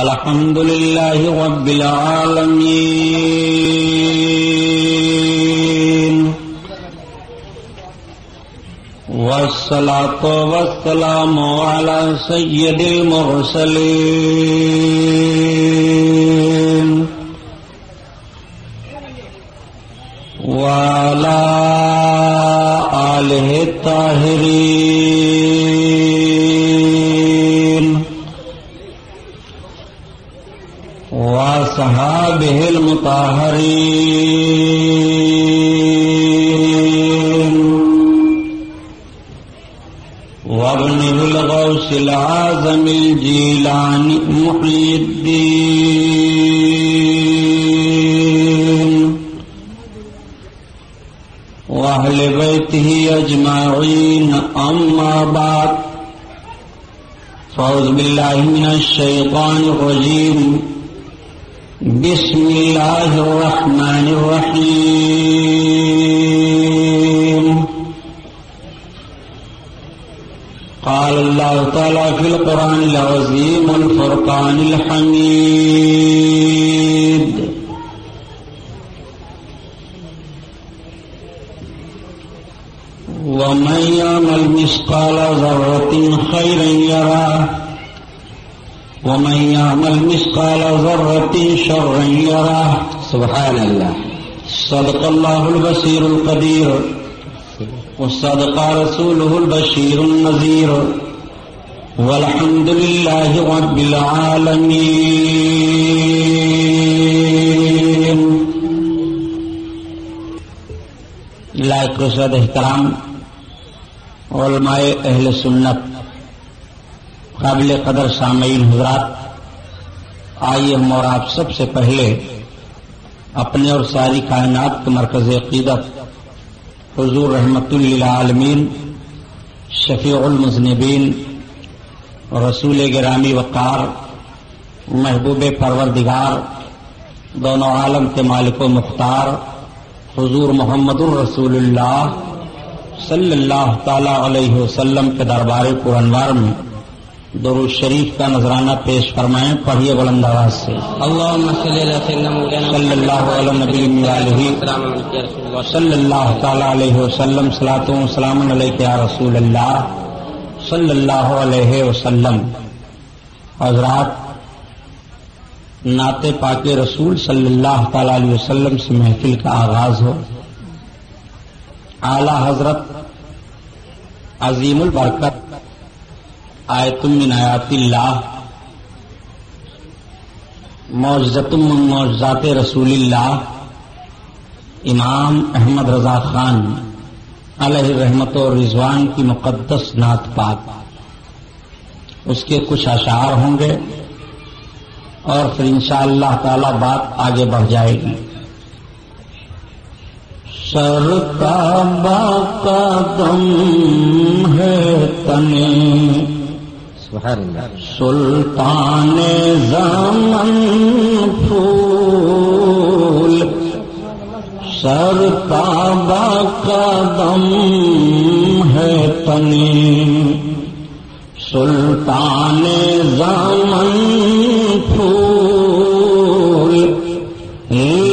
الحمد لله رب العالمين والصلاة والسلام على سيد المرسلين وعلى آله الطاهرين وصحابه المطهرين وابنه الغوث العظم الجيلاني محي الدين وأهل بيته أجمعين أما بعد فأعوذ بالله من الشيطان الرجيم بسم الله الرحمن الرحيم قال الله تعالى في القرآن العظيم والفرقان الحميد ومن يعمل مثقال ذرة خيرا يره ومن يعمل مثقال ذرة شرا يره سبحان الله صدق الله البصير القدير وصدق رسوله البشير النذير والحمد لله رب العالمين. لائق رشد احترام علماء اہل سنت، قابل قدر سامعین حضرات، آئیے ہم اور آپ سب سے پہلے اپنے اور ساری کائنات کے مرکز عقیدت حضور رحمت للعالمین شفیع المذنبین رسول گرامی وقار محبوب پروردگار دونوں عالم کے مالک و مختار حضور محمد الرسول اللہ صلی اللہ تعالی علیہ وسلم کے دربار پر انوار میں درود شریف کا نذرانہ پیش فرمائیں. پڑھیے بلند آواز سے اللهم صل على سيدنا مولانا صلی اللہ علیہ نبی علیہ صلی اللہ تعالی علیہ وسلم صلاۃ و سلام علیک یا رسول اللہ صلی اللہ علیہ وسلم. حضرات، نعت پاک رسول صلی اللہ تعالی علیہ وسلم سے محفل کا آغاز ہو. اعلی حضرت عظیم البرکت آیت من آیات اللہ معجزۃ من معجزات رسول اللہ امام احمد رضا خان علیہ رحمت و رضوان کی مقدس نعت پاک، اس کے کچھ اشعار ہوں گے اور پھر انشاءاللہ تعالی بات آگے بڑھ جائے گی. سرتابہ قدم ہے تنے سلطان زمن پھول، سرتابہ قدم ہے تنے سلطان زمن پھول،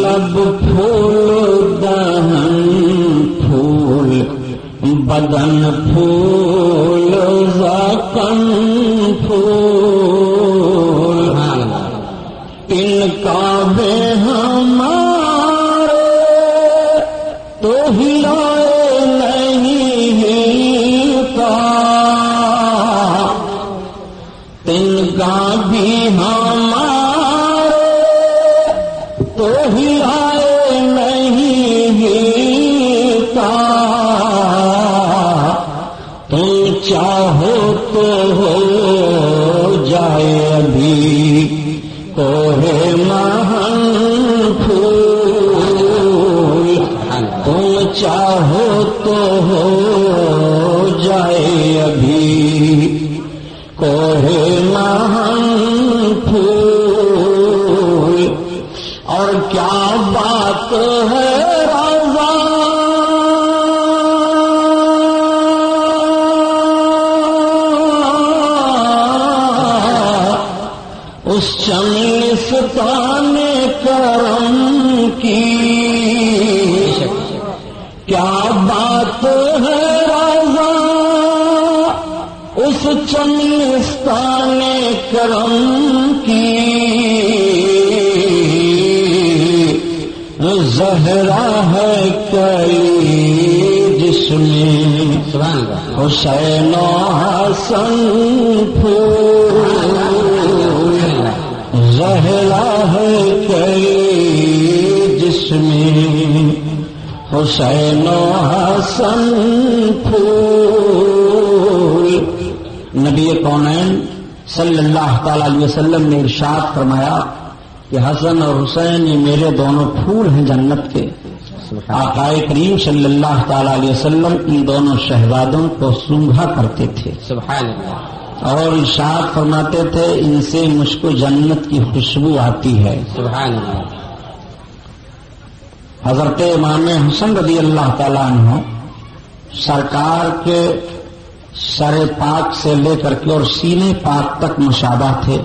لب پھول دہن پھول بدن پھول ذقن پھول، ان کعبے ہمارے تو ہلائے نہیں ہلتا، ان کا بھی ہمارے تو ہلائے نہیں ہلتا، تم چاہو تو ہو جائے ابھی کوہ مہن پھول، تم چاہو تو ہو جائے ابھی کوہ مہن پھول. اور کیا بات ہے رضا اس چمنستان کرم کی کیا بات ہے رضا، اس چمنستان کرم کی زہرا ہے کئی جس میں حسین و حسن پھول، زہرا ہے کئی جس میں حسین و حسن پھول۔ نبی کونین صلی اللہ تعالی علیہ وسلم نے ارشاد فرمایا کہ حسن اور حسین یہ میرے دونوں پھول ہیں جنت کے۔ آقا کریم صلی اللہ تعالی علیہ وسلم ان دونوں شہزادوں کو سونگھا کرتے تھے، سبحان اللہ، اور ارشاد فرماتے تھے ان سے مجھ کو جنت کی خوشبو آتی ہے، سبحان اللہ۔ حضرت امام حسن رضی اللہ تعالیٰ عنہ سرکار کے سر پاک سے لے کر کے اور سینے پاک تک مشابہ تھے،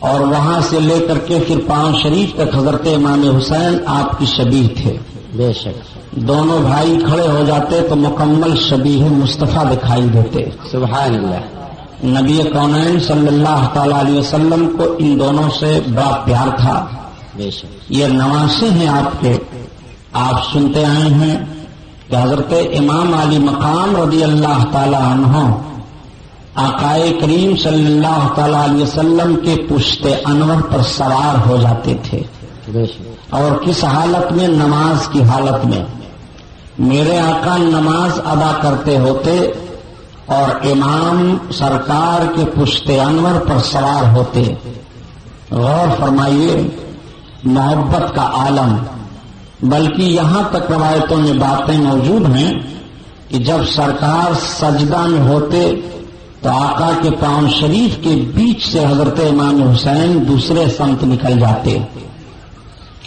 اور وہاں سے لے کر کے پھر پاؤں شریف تک حضرت امام حسین آپ کی شبیہ تھے، بے شک۔ دونوں بھائی کھڑے ہو جاتے تو مکمل شبیہ مصطفیٰ دکھائی دیتے۔ سبحان اللہ۔ نبی کونین صلی اللہ تعالی علیہ وسلم کو ان دونوں سے بڑا پیار تھا، بے شک۔ یہ نواسے ہیں آپ کے، آپ سنتے آئے ہیں کہ حضرت امام علی مقام رضی اللہ تعالی عنہ آقائے کریم صلی اللہ تعالی علیہ وسلم کے پشت انور پر سوار ہو جاتے تھے، بے شک۔ اور کس حالت میں؟ نماز کی حالت میں۔ میرے آقا نماز ادا کرتے ہوتے اور امام سرکار کے پشت انور پر سوار ہوتے۔ غور فرمائیے، محبت کا عالم۔ بلکہ یہاں تک روایتوں میں باتیں موجود ہیں کہ جب سرکار سجدہ میں ہوتے تو آقا کے پاؤں شریف کے بیچ سے حضرت امام حسین دوسرے سمت نکل جاتے،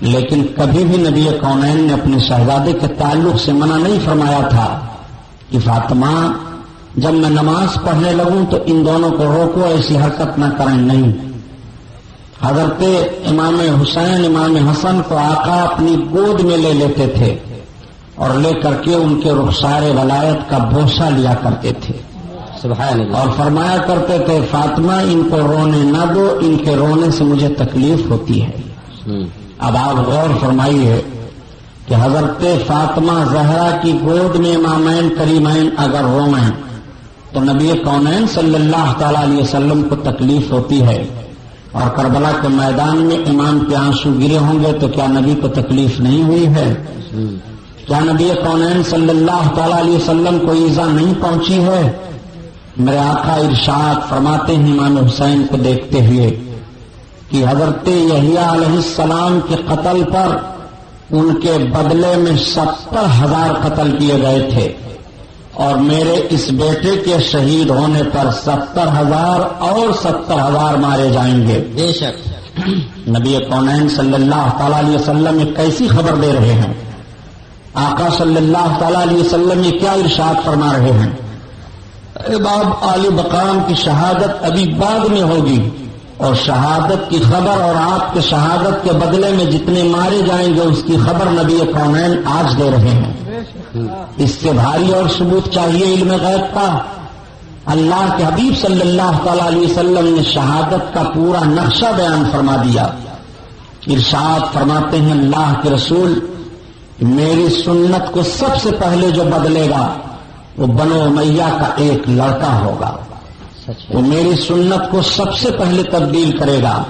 لیکن کبھی بھی نبی کونین نے اپنے شہزادے کے تعلق سے منع نہیں فرمایا تھا کہ فاطمہ جب میں نماز پڑھنے لگوں تو ان دونوں کو روکو، ایسی حرکت نہ کریں، نہیں۔ حضرت امام حسین امام حسن کو آقا اپنی گود میں لے لیتے تھے اور لے کر کے ان کے رخسار ولایت کا بوسہ لیا کرتے تھے، سبحان اللہ، اور فرمایا کرتے تھے فاطمہ ان کو رونے نہ دو، ان کے رونے سے مجھے تکلیف ہوتی ہے۔ اب آپ غور فرمائیے کہ حضرت فاطمہ زہرا کی گود میں امامین کریمین اگر روئیں تو نبی کونین صلی اللہ تعالی علیہ وسلم کو تکلیف ہوتی ہے، اور کربلا کے میدان میں امام کے آنسو گرے ہوں گے تو کیا نبی کو تکلیف نہیں ہوئی ہے؟ کیا نبی کونین صلی اللہ تعالی علیہ وسلم کو ایذا نہیں پہنچی ہے؟ میرے آقا ارشاد فرماتے ہیں امام حسین کو دیکھتے ہوئے کہ حضرت یحییٰ علیہ السلام کے قتل پر ان کے بدلے میں 70,000 قتل کیے گئے تھے، اور میرے اس بیٹے کے شہید ہونے پر 70,000 اور 70,000 مارے جائیں گے، بے شک۔ نبی کونین صلی اللہ تعالی علیہ وسلم یہ کیسی خبر دے رہے ہیں؟ آقا صلی اللہ تعالی علیہ وسلم یہ کیا ارشاد فرما رہے ہیں؟ باب عالی مقام کی شہادت ابھی بعد میں ہوگی، اور شہادت کی خبر اور آپ کے شہادت کے بدلے میں جتنے مارے جائیں گے اس کی خبر نبی کونین آج دے رہے ہیں۔ اس سے بھاری اور ثبوت چاہیے علم غیب کا؟ اللہ کے حبیب صلی اللہ تعالی علیہ وسلم نے شہادت کا پورا نقشہ بیان فرما دیا۔ ارشاد فرماتے ہیں اللہ کے رسول، میری سنت کو سب سے پہلے جو بدلے گا وہ بنو امیہ کا ایک لڑکا ہوگا، وہ میری سنت کو سب سے پہلے تبدیل کرے گا،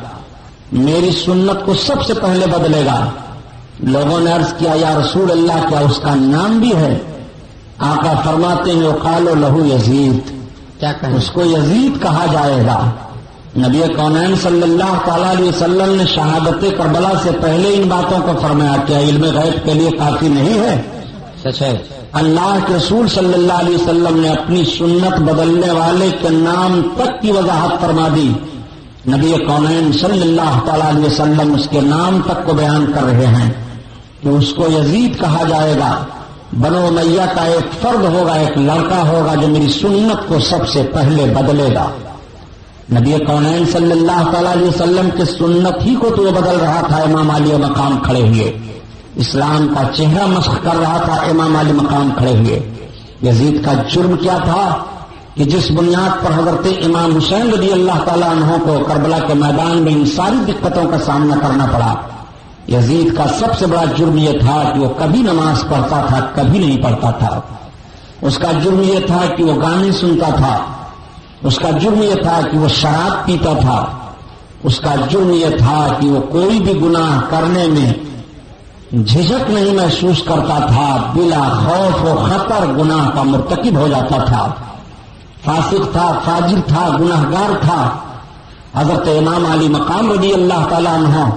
میری سنت کو سب سے پہلے بدلے گا۔ لوگوں نے عرض کیا یا رسول اللہ کیا اس کا نام بھی ہے؟ آقا فرماتے ہیں وقالوا لہ یزید، کیا کہیں؟ اس کو یزید کہا جائے گا۔ نبی کونین صلی اللہ تعالی علیہ وسلم نے شہادت کربلا سے پہلے ان باتوں کو فرمایا، کیا علم غیب کے لیے کافی نہیں ہے؟ سچ ہے۔ اللہ کے رسول صلی اللہ علیہ وسلم نے اپنی سنت بدلنے والے کے نام تک کی وضاحت فرما دی۔ نبی کونین صلی اللہ تعالی علیہ وسلم اس کے نام تک کو بیان کر رہے ہیں کہ اس کو یزید کہا جائے گا، بنو امیہ کا ایک فرد ہوگا، ایک لڑکا ہوگا جو میری سنت کو سب سے پہلے بدلے گا۔ نبی کونین صلی اللہ تعالی علیہ وسلم کے سنت ہی کو تو وہ بدل رہا تھا امام علی مقام کھڑے ہوئے، اسلام کا چہرہ مسخ کر رہا تھا امام علی مقام کھڑے ہوئے۔ یزید کا جرم کیا تھا کہ جس بنیاد پر حضرت امام حسین رضی اللہ تعالیٰ عنہ کو کربلا کے میدان میں ان ساری دقتوں کا سامنا کرنا پڑا، یزید کا سب سے بڑا جرم یہ تھا کہ وہ کبھی نماز پڑھتا تھا، کبھی نہیں پڑھتا تھا۔ اس کا جرم یہ تھا کہ وہ گانے سنتا تھا، اس کا جرم یہ تھا کہ وہ شراب پیتا تھا، اس کا جرم یہ تھا کہ وہ کوئی بھی گناہ کرنے میں جھجک نہیں محسوس کرتا تھا، بلا خوف و خطر گناہ کا مرتکب ہو جاتا تھا، فاسق تھا، فاجر تھا، گناہگار تھا۔ حضرت امام علی مقام رضی اللہ تعالیٰ عنہ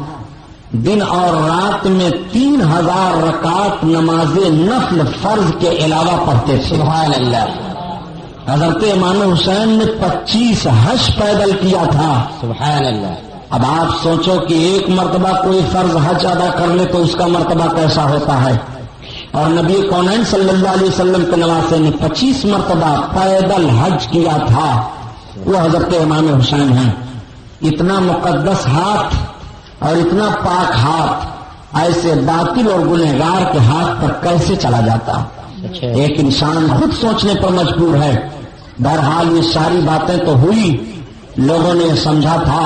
دن اور رات میں 3000 رکعت نماز نفل فرض کے علاوہ پڑھتے تھے۔ سبحان اللہ۔ حضرت امام حسین نے 25 حج پیدل کیا تھا۔ سبحان اللہ۔ اب آپ سوچو کہ ایک مرتبہ کوئی فرض حج ادا کر لے تو اس کا مرتبہ کیسا ہوتا ہے، اور نبی کونین صلی اللہ علیہ وسلم کے نواسے نے 25 مرتبہ پیدل حج کیا تھا، وہ حضرت امام حسین ہیں۔ اتنا مقدس ہاتھ اور اتنا پاک ہاتھ ایسے باطل اور گنہگار کے ہاتھ پر کیسے چلا جاتا؟ ایک انسان خود سوچنے پر مجبور ہے۔ بہرحال یہ ساری باتیں تو ہوئی، لوگوں نے سمجھا تھا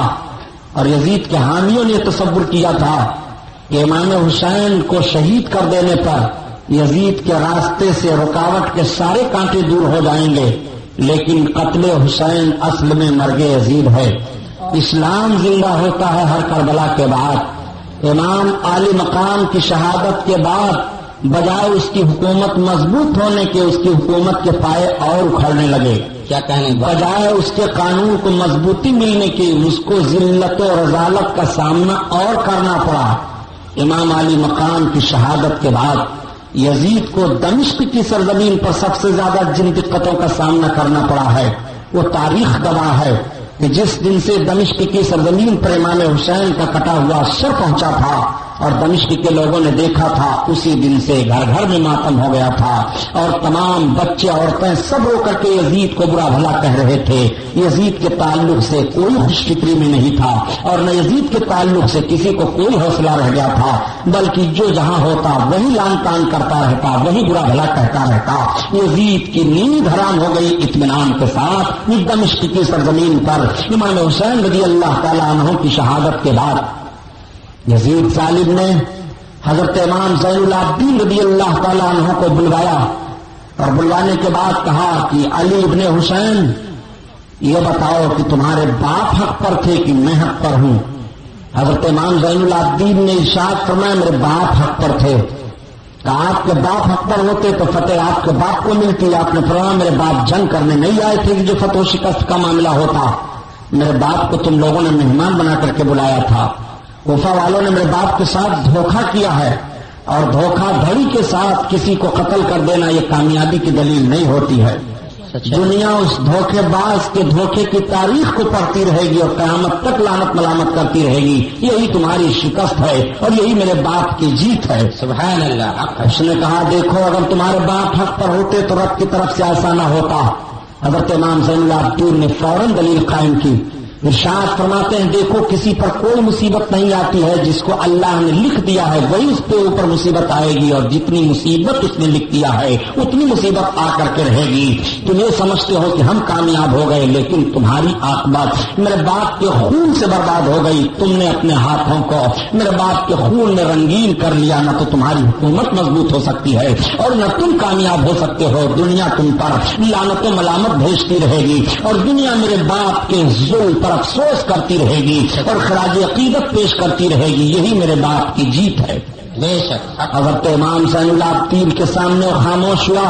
اور یزید کے حامیوں نے تصور کیا تھا کہ امام حسین کو شہید کر دینے پر یزید کے راستے سے رکاوٹ کے سارے کانٹے دور ہو جائیں گے، لیکن قتل حسین اصل میں مرگ یزید ہے۔ اسلام زندہ ہوتا ہے ہر کربلا کے بعد۔ امام علی مقام کی شہادت کے بعد بجائے اس کی حکومت مضبوط ہونے کے اس کی حکومت کے پائے اور اکھڑنے لگے۔ کیا کہنے بجائے اس کے قانون کو مضبوطی ملنے کی اس کو ذلت و رذالت کا سامنا اور کرنا پڑا۔ امام علی مقام کی شہادت کے بعد یزید کو دمشق کی سرزمین پر سب سے زیادہ جن دقتوں کا سامنا کرنا پڑا ہے وہ تاریخ گواہ ہے کہ جس دن سے دمشق کی سرزمین پر امام حسین کا کٹا ہوا سر پہنچا تھا اور دمشق کے لوگوں نے دیکھا تھا، اسی دن سے گھر گھر میں ماتم ہو گیا تھا، اور تمام بچے عورتیں سب رو کر کے یزید کو برا بھلا کہہ رہے تھے۔ یزید کے تعلق سے کوئی خوش فکری میں نہیں تھا، اور نہ یزید کے تعلق سے کسی کو کوئی حوصلہ رہ گیا تھا، بلکہ جو جہاں ہوتا وہی لان تان کرتا رہتا، وہی برا بھلا کہتا رہتا۔ یزید کی نیند حرام ہو گئی اطمینان کے ساتھ دمشق کی سرزمین پر امام حسین رضی اللہ تعالیٰ عنہ کی شہادت کے بعد یزید ظالم نے حضرت امام زین العابدین رضی اللہ تعالیٰ عنہ کو بلوایا، اور بلوانے کے بعد کہا کہ علی ابن حسین یہ بتاؤ کہ تمہارے باپ حق پر تھے کہ میں حق پر ہوں؟ حضرت امام زین العابدین نے ارشاد فرمایا میرے باپ حق پر تھے۔ کہا آپ کے باپ حق پر ہوتے تو فتح آپ کے باپ کو ملتی۔ آپ نے فرمایا میرے باپ جنگ کرنے نہیں آئے تھے کہ جو فتح و شکست کا معاملہ ہوتا، میرے باپ کو تم لوگوں نے مہمان بنا کر کے بلایا تھا۔ کوفہ والوں نے میرے باپ کے ساتھ دھوکہ کیا ہے، اور دھوکہ دھڑی کے ساتھ کسی کو قتل کر دینا یہ کامیابی کی دلیل نہیں ہوتی ہے۔ دنیا اس دھوکے باز کے دھوکے کی تاریخ کو پڑھتی رہے گی اور قیامت تک لعنت ملامت کرتی رہے گی۔ یہی تمہاری شکست ہے اور یہی میرے باپ کی جیت ہے۔ سبحان اللہ۔ اس نے کہا دیکھو اگر تمہارے باپ حق پر ہوتے تو رب کی طرف سے ایسا نہ ہوتا۔ حضرت امام زین العابدین نے فوراً دلیل قائم کی۔ ارشاد فرماتے ہیں دیکھو کسی پر کوئی مصیبت نہیں آتی ہے، جس کو اللہ نے لکھ دیا ہے وہی اس پہ اوپر مصیبت آئے گی، اور جتنی مصیبت اس نے لکھ دیا ہے اتنی مصیبت آ کر کے رہے گی۔ تم یہ سمجھتے ہو کہ ہم کامیاب ہو گئے، لیکن تمہاری عاقبت میرے باپ کے خون سے برباد ہو گئی۔ تم نے اپنے ہاتھوں کو میرے باپ کے خون میں رنگین کر لیا، نہ تو تمہاری حکومت مضبوط ہو سکتی ہے اور نہ تم کامیاب ہو سکتے ہو۔ دنیا تم پر لعنت و ملامت بھیجتی رہے گی، اور دنیا میرے باپ کے ظلم پر افسوس کرتی رہے گی اور خراج عقیدت پیش کرتی رہے گی۔ یہی میرے باپ کی جیت ہے۔ بے شک۔ حضرت امام زین العابدین کے سامنے خاموش ہوا۔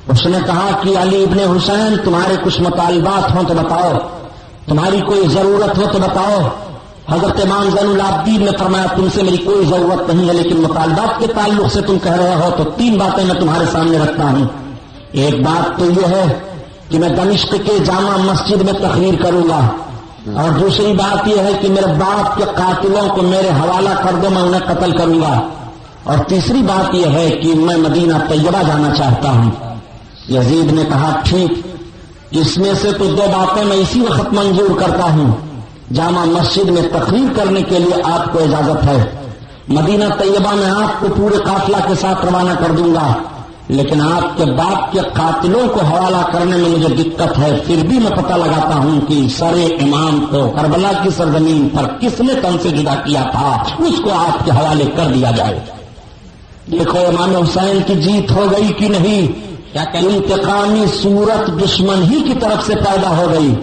اس نے کہا کہ علی ابن حسین تمہارے کچھ مطالبات ہوں تو بتاؤ، تمہاری کوئی ضرورت ہو تو بتاؤ۔ حضرت امام زین العابدین نے فرمایا تم سے میری کوئی ضرورت نہیں ہے، لیکن مطالبات کے تعلق سے تم کہہ رہے ہو تو 3 باتیں میں تمہارے سامنے رکھتا ہوں۔ ایک بات تو یہ ہے کہ میں دمشق کے جامع مسجد میں تقریر کروں گا، اور دوسری بات یہ ہے کہ میرے باپ کے قاتلوں کو میرے حوالہ کر دو، میں انہیں قتل کروں گا، اور تیسری بات یہ ہے کہ میں مدینہ طیبہ جانا چاہتا ہوں۔ یزید نے کہا ٹھیک، اس میں سے تو 2 باتیں میں اسی وقت منظور کرتا ہوں. جامع مسجد میں تقریر کرنے کے لیے آپ کو اجازت ہے. مدینہ طیبہ میں آپ کو پورے قافلہ کے ساتھ روانہ کر دوں گا، لیکن آپ کے باپ کے قاتلوں کو حوالہ کرنے میں مجھے دقت ہے. پھر بھی میں پتہ لگاتا ہوں کہ سر امام کو کربلا کی سرزمین پر کس نے تن سے جدا کیا تھا، اس کو آپ کے حوالے کر دیا جائے. دیکھو امام حسین کی جیت ہو گئی کہ نہیں؟ کیا کہ انتقامی صورت دشمن ہی کی طرف سے پیدا ہو گئی.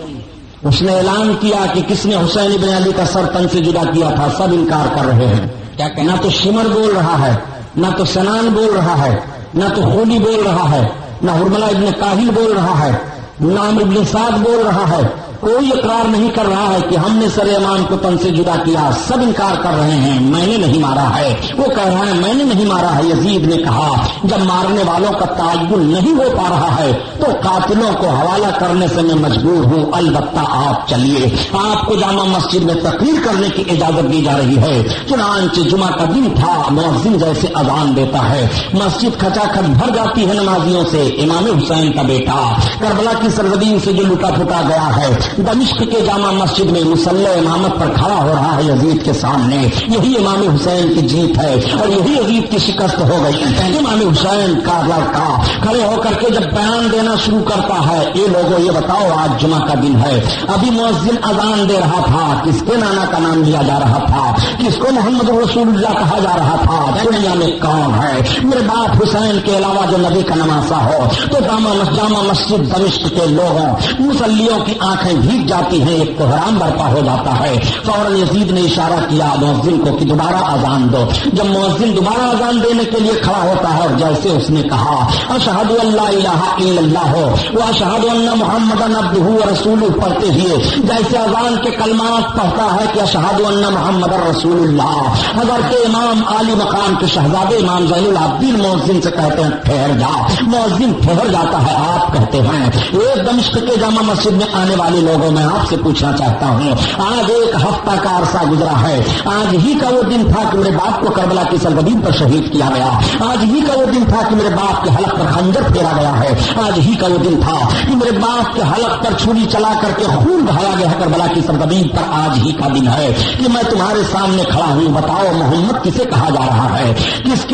اس نے اعلان کیا کہ کس نے حسین ابن علی کا سر تن سے جدا کیا تھا. سب انکار کر رہے ہیں. کیا کہ نہ تو شمر بول رہا ہے، نہ تو سنان بول رہا ہے، نہ تو خولی بول رہا ہے، نہ حرملہ ابن کاہل بول رہا ہے، نہ عمرو ابن سعد بول رہا ہے. کوئی اقرار نہیں کر رہا ہے کہ ہم نے سر امام کو تن سے جدا کیا. سب انکار کر رہے ہیں میں نے نہیں مارا ہے. وہ کہہ رہا ہے میں نے نہیں مارا ہے. یزید نے کہا جب مارنے والوں کا تعین نہیں ہو پا رہا ہے تو قاتلوں کو حوالہ کرنے سے میں مجبور ہوں. البتہ آپ چلیے، آپ کو جامع مسجد میں تقریر کرنے کی اجازت دی جا رہی ہے. چنانچہ جمعہ کا دن تھا. مؤذن جیسے اذان دیتا ہے مسجد کھچا کھچ بھر جاتی ہے نمازیوں سے. امام حسین کا بیٹا کربلا کی سرزمین سے جو لٹا پھٹا گیا ہے دمشق کے جامع مسجد میں مسلح امامت پر کھڑا ہو رہا ہے یزید کے سامنے. یہی امام حسین کی جیت ہے اور یہی یزید کی شکست ہو گئی. امام حسین کا لڑکا کھڑے ہو کر کے جب بیان دینا شروع کرتا ہے، یہ لوگوں یہ بتاؤ آج جمعہ کا دن ہے، ابھی مؤذن اذان دے رہا تھا، کس کے نانا کا نام لیا جا رہا تھا، کس کو محمد رسول اللہ کہا جا رہا تھا. دنیا میں کون ہے میرے باپ حسین کے علاوہ جو نبی کا نواسا ہو؟ تو جامع مسجد دمشق کے لوگوں مسلیوں کی آنکھیں بھیگ جاتی ہیں. ایک کوہرام برپا ہو جاتا ہے. فوراً یزید نے اشارہ کیا مؤذن کو کہ دوبارہ اذان دو. جب مؤذن دوبارہ اذان دینے کے لیے کھڑا ہوتا ہے اور جیسے اس نے کہا اشہد ان لا الہ الا اللہ و اشہد ان محمدن عبدہ و رسولہ پڑھتے ہوئے جیسے اذان کے کلمات پڑھتا ہے کہ اشہد ان محمد رسول اللہ، حضرت امام عالی مقام کے شہزادے امام زین العابدین مؤذن سے کہتے ہیں ٹھہر جا. مؤذن ٹھہر جاتا ہے. آپ کہتے ہیں ایک دمشق کے جامع مسجد میں آنے والے لوگوں میں آپ سے پوچھنا چاہتا ہوں، آج 1 ہفتہ کا عرصہ گزرا ہے. آج ہی کا وہ دن تھا کہ میرے باپ کو کربلا کی سرزمین پر شہید کیا گیا. آج ہی کا وہ دن تھا کہ میرے باپ کے حلق پر خنجر پھیرا گیا ہے. آج ہی کا وہ دن تھا کہ میرے باپ کے حلق پر چھری چلا کر کے خون بہایا گیا کربلا کی سرزمین پر. آج ہی کا دن ہے کہ میں تمہارے سامنے کھڑا ہوں. بتاؤ محمد کسے کہا جا رہا ہے؟ کس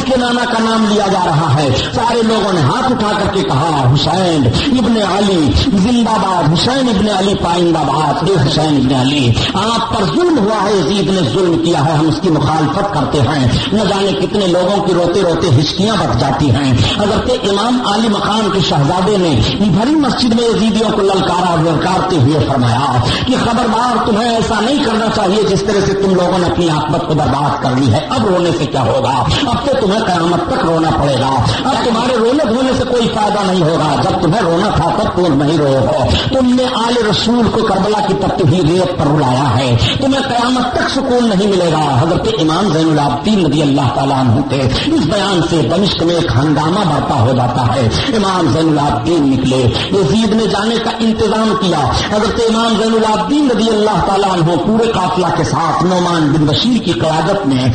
کے نانا کا نام لیا جا رہا ہے؟ سارے لوگوں نے ہاتھ اٹھا کر کے کہا حسین ابن علی زندہ باد، حسین ابن علی پائندہ باد. حسین ابن علی آپ پر ظلم ہوا ہے، یزید نے ظلم کیا ہے، ہم اس کی مخالفت کرتے ہیں. نہ جانے کتنے لوگوں کی روتے روتے ہچکیاں بچ جاتی ہیں. حضرت امام عالی مقام کے شہزادے نے بھری مسجد میں یزیدیوں کو للکارا اور للکارتے ہوئے فرمایا کہ خبردار تمہیں ایسا نہیں کرنا چاہیے جس طرح سے تم لوگوں نے اپنی عاقبت کو برباد کر لی ہے. اب رونے سے کیا ہوگا؟ اب تو تمہیں قیامت تک رونا پڑے گا. اب تمہارے رونے دھونے سے کوئی فائدہ نہیں ہوگا. جب تمہیں رونا تھا تب تم نہیں روئے ہو. تم نے آل رسول کو کربلا کی تپتی ہوئی ریت پر رلایا ہے. تمہیں قیامت تک سکون نہیں ملے گا. حضرت امام زین العابدین رضی اللہ تعالیٰ عنہ تھے. اس بیان سے دمشق میں ایک ہنگامہ برپا ہو جاتا ہے. امام زین العابدین نکلے. یزید نے جانے کا انتظام کیا. حضرت امام زین العابدین رضی اللہ تعالیٰ عنہ پورے قافلہ کے ساتھ نعمان بن بشیر کی قیادت میں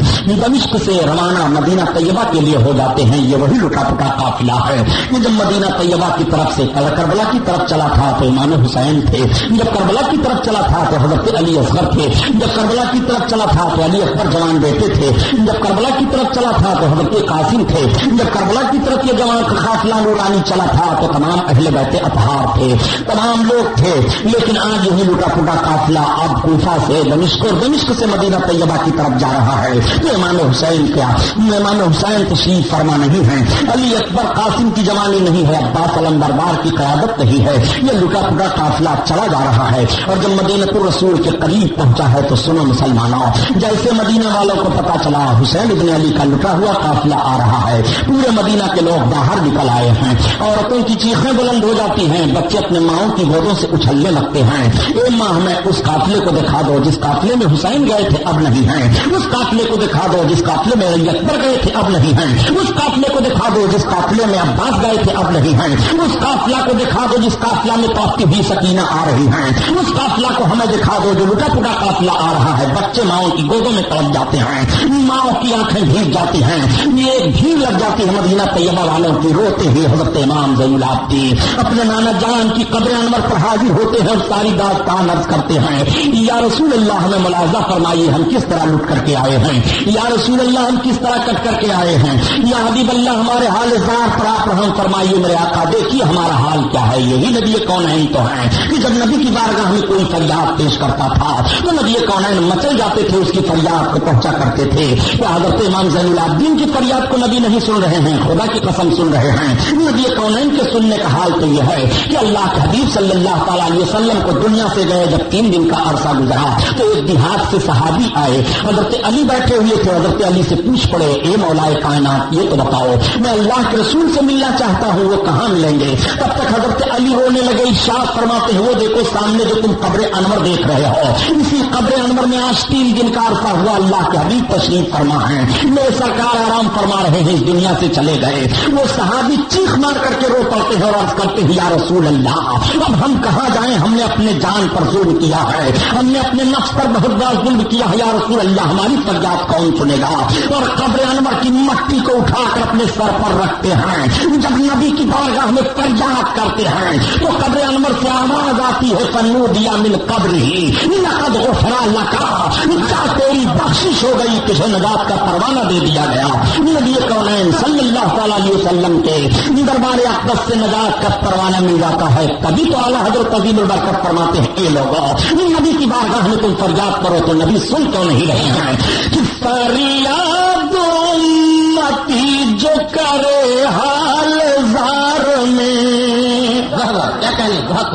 دمشق سے روانہ مدینہ طیبہ کے لیے ہو جاتے ہیں. یہ وہی لٹا پٹا قافلہ ہے. یہ جب مدینہ طیبہ کی طرف سے کربلا کی طرف چلا تھا تو امام حسین تھے. جب کربلا کی طرف چلا تھا تو حضرت علی اصغر تھے. جب کربلا کی طرف چلا تھا تو علی اکبر جوان بیٹے تھے. جب کربلا کی طرف چلا تھا تو حضرت قاسم تھے. جب کربلا کی طرف یہ جوان قافلہ نورانی چلا تھا تو تمام اہل بیت اطہار تھے، تمام لوگ تھے. لیکن آج یہی لٹا پٹا قافلہ اب کوفہ سے دمشق اور دمشق سے مدینہ طیبہ کی طرف جا رہا ہے. تو امام حسین کیا امام حسین تشریف فرما نہیں ہے. علی اکبر قاسم کی جوانی نہیں ہے. عباس علم دربار کی قیادت نہیں ہے. یہ لٹا پٹا قافلہ چلا جا رہا ہے. اور جب مدینہ الرسول کے قریب پہنچا ہے تو سنو مسلمانوں، جیسے مدینہ والوں کو پتا چلا حسین ابن علی کا لٹا ہوا قافلہ آ رہا ہے، پورے مدینہ کے لوگ باہر نکل آئے ہیں. عورتوں کی چیخیں بلند ہو جاتی ہیں. بچے اپنے ماؤں کی گودوں سے اچھلنے لگتے ہیں. اے ماں ہمیں اس قافلے کو دکھا دو جس قافلے میں حسین گئے تھے اب نہیں ہیں. اس قافلے کو دکھا دو جس قافلے میں علی اکبر گئے تھے اب نہیں ہیں. اس قافلے کو دکھا دو جس قافلے میں عباس گئے تھے اب نہیں ہیں. اس قافلہ کو دکھا دو جس قافلہ میں طاقتی بھی سکینہ آ رہی ہیں، اس قافلہ کو ہمیں دکھا دو جو لٹا پٹا قافلہ آ رہا ہے، بچے ماؤں کی گودوں میں تڑپ جاتے ہیں، ماؤں کی آنکھیں بھیگ جاتی ہیں، یہ بھیڑ لگ جاتی ہے مدینہ طیبہ والوں کی، روتے ہوئے حضرت امام زین العابدین اپنے نانا جان کی قبر انور پر حاضر ہوتے ہیں اور ساری داستان عرض کرتے ہیں، یا رسول اللہ ہمیں ملاحظہ فرمائیے ہم کس طرح لٹ کر کے آئے ہیں، یا رسول اللہ ہم کس طرح کٹ کر کے آئے ہیں، یا حبیب اللہ ہمارے حال زار پر آپ رحم فرمائیے میرے آقا، دیکھیے ہمارا حال کیا ہے، یہی نبی کونین تو ہیں کہ جب نبی کی بارگاہ میں کوئی فریاد پیش کرتا تھا تو نبی کونین مچل جاتے تھے، اس کی فریاد کو پہنچا کرتے تھے۔ کیا حضرت امام زین العابدین کی فریاد کو نبی نہیں سن رہے ہیں؟ خدا کی قسم سن رہے ہیں۔ نبی کونین کے سننے کا حال تو یہ ہے کہ اللہ کے حبیب صلی اللہ تعالیٰ علیہ وسلم کو دنیا سے گئے جب 3 دن کا عرصہ گزرا تو ایک دیہات سے صحابی آئے، حضرت علی بیٹھے ہوئے تھے، حضرت علی سے پوچھ پڑے اے مولا کائنات یہ تو بتاؤ میں اللہ کے رسول سے ملنا چاہتا ہوں، وہ کہاں ملیں گے؟ تب تک حضرت علی رونے لگے، ارشاد فرماتے ہیں وہ دیکھو سامنے جو تم قبر انور دیکھ رہے ہو، اسی قبر انور میں آج 3 دن کا عرصہ ہوا اللہ کے حبیب تشریف فرما ہیں، میرے سرکار آرام فرما رہے ہیں، اس دنیا سے چلے گئے۔ وہ صحابی چیخ مار کر کے رو پڑتے ہیں اور عرض کرتے ہیں یا رسول اللہ اب ہم کہاں جائیں، ہم نے اپنے جان پر ظلم کیا ہے، ہم نے اپنے نفس پر بہت بڑا ظلم کیا ہے، یا رسول اللہ ہماری فریاد کون سنے گا؟ اور قبر انور کی مٹی کو اٹھا کر اپنے سر پر رکھتے ہیں، جب نبی کی بارگاہ میں فریاد کرتے ہیں تو قبر انور سے آواز آتی ہے فنودیا من قبرہ لقد غفر لک، کیا تیری بخشش ہو گئی، تجھے نجات کا پروانہ دے دیا گیا۔ نبی کونین صلی اللہ تعالیٰ علیہ وسلم کے دربار اقدس سے نجات کا پروانہ مل جاتا ہے، تبھی تو اعلیٰ حضرت عظیم البرکت فرماتے ہیں اے لوگوں نبی کی بارگاہ میں تم فریاد کرو تو نبی سن کیوں نہیں رہے ہیں؟ فریاد امتی جو کرے حال زار میں، کیا کہنے بہت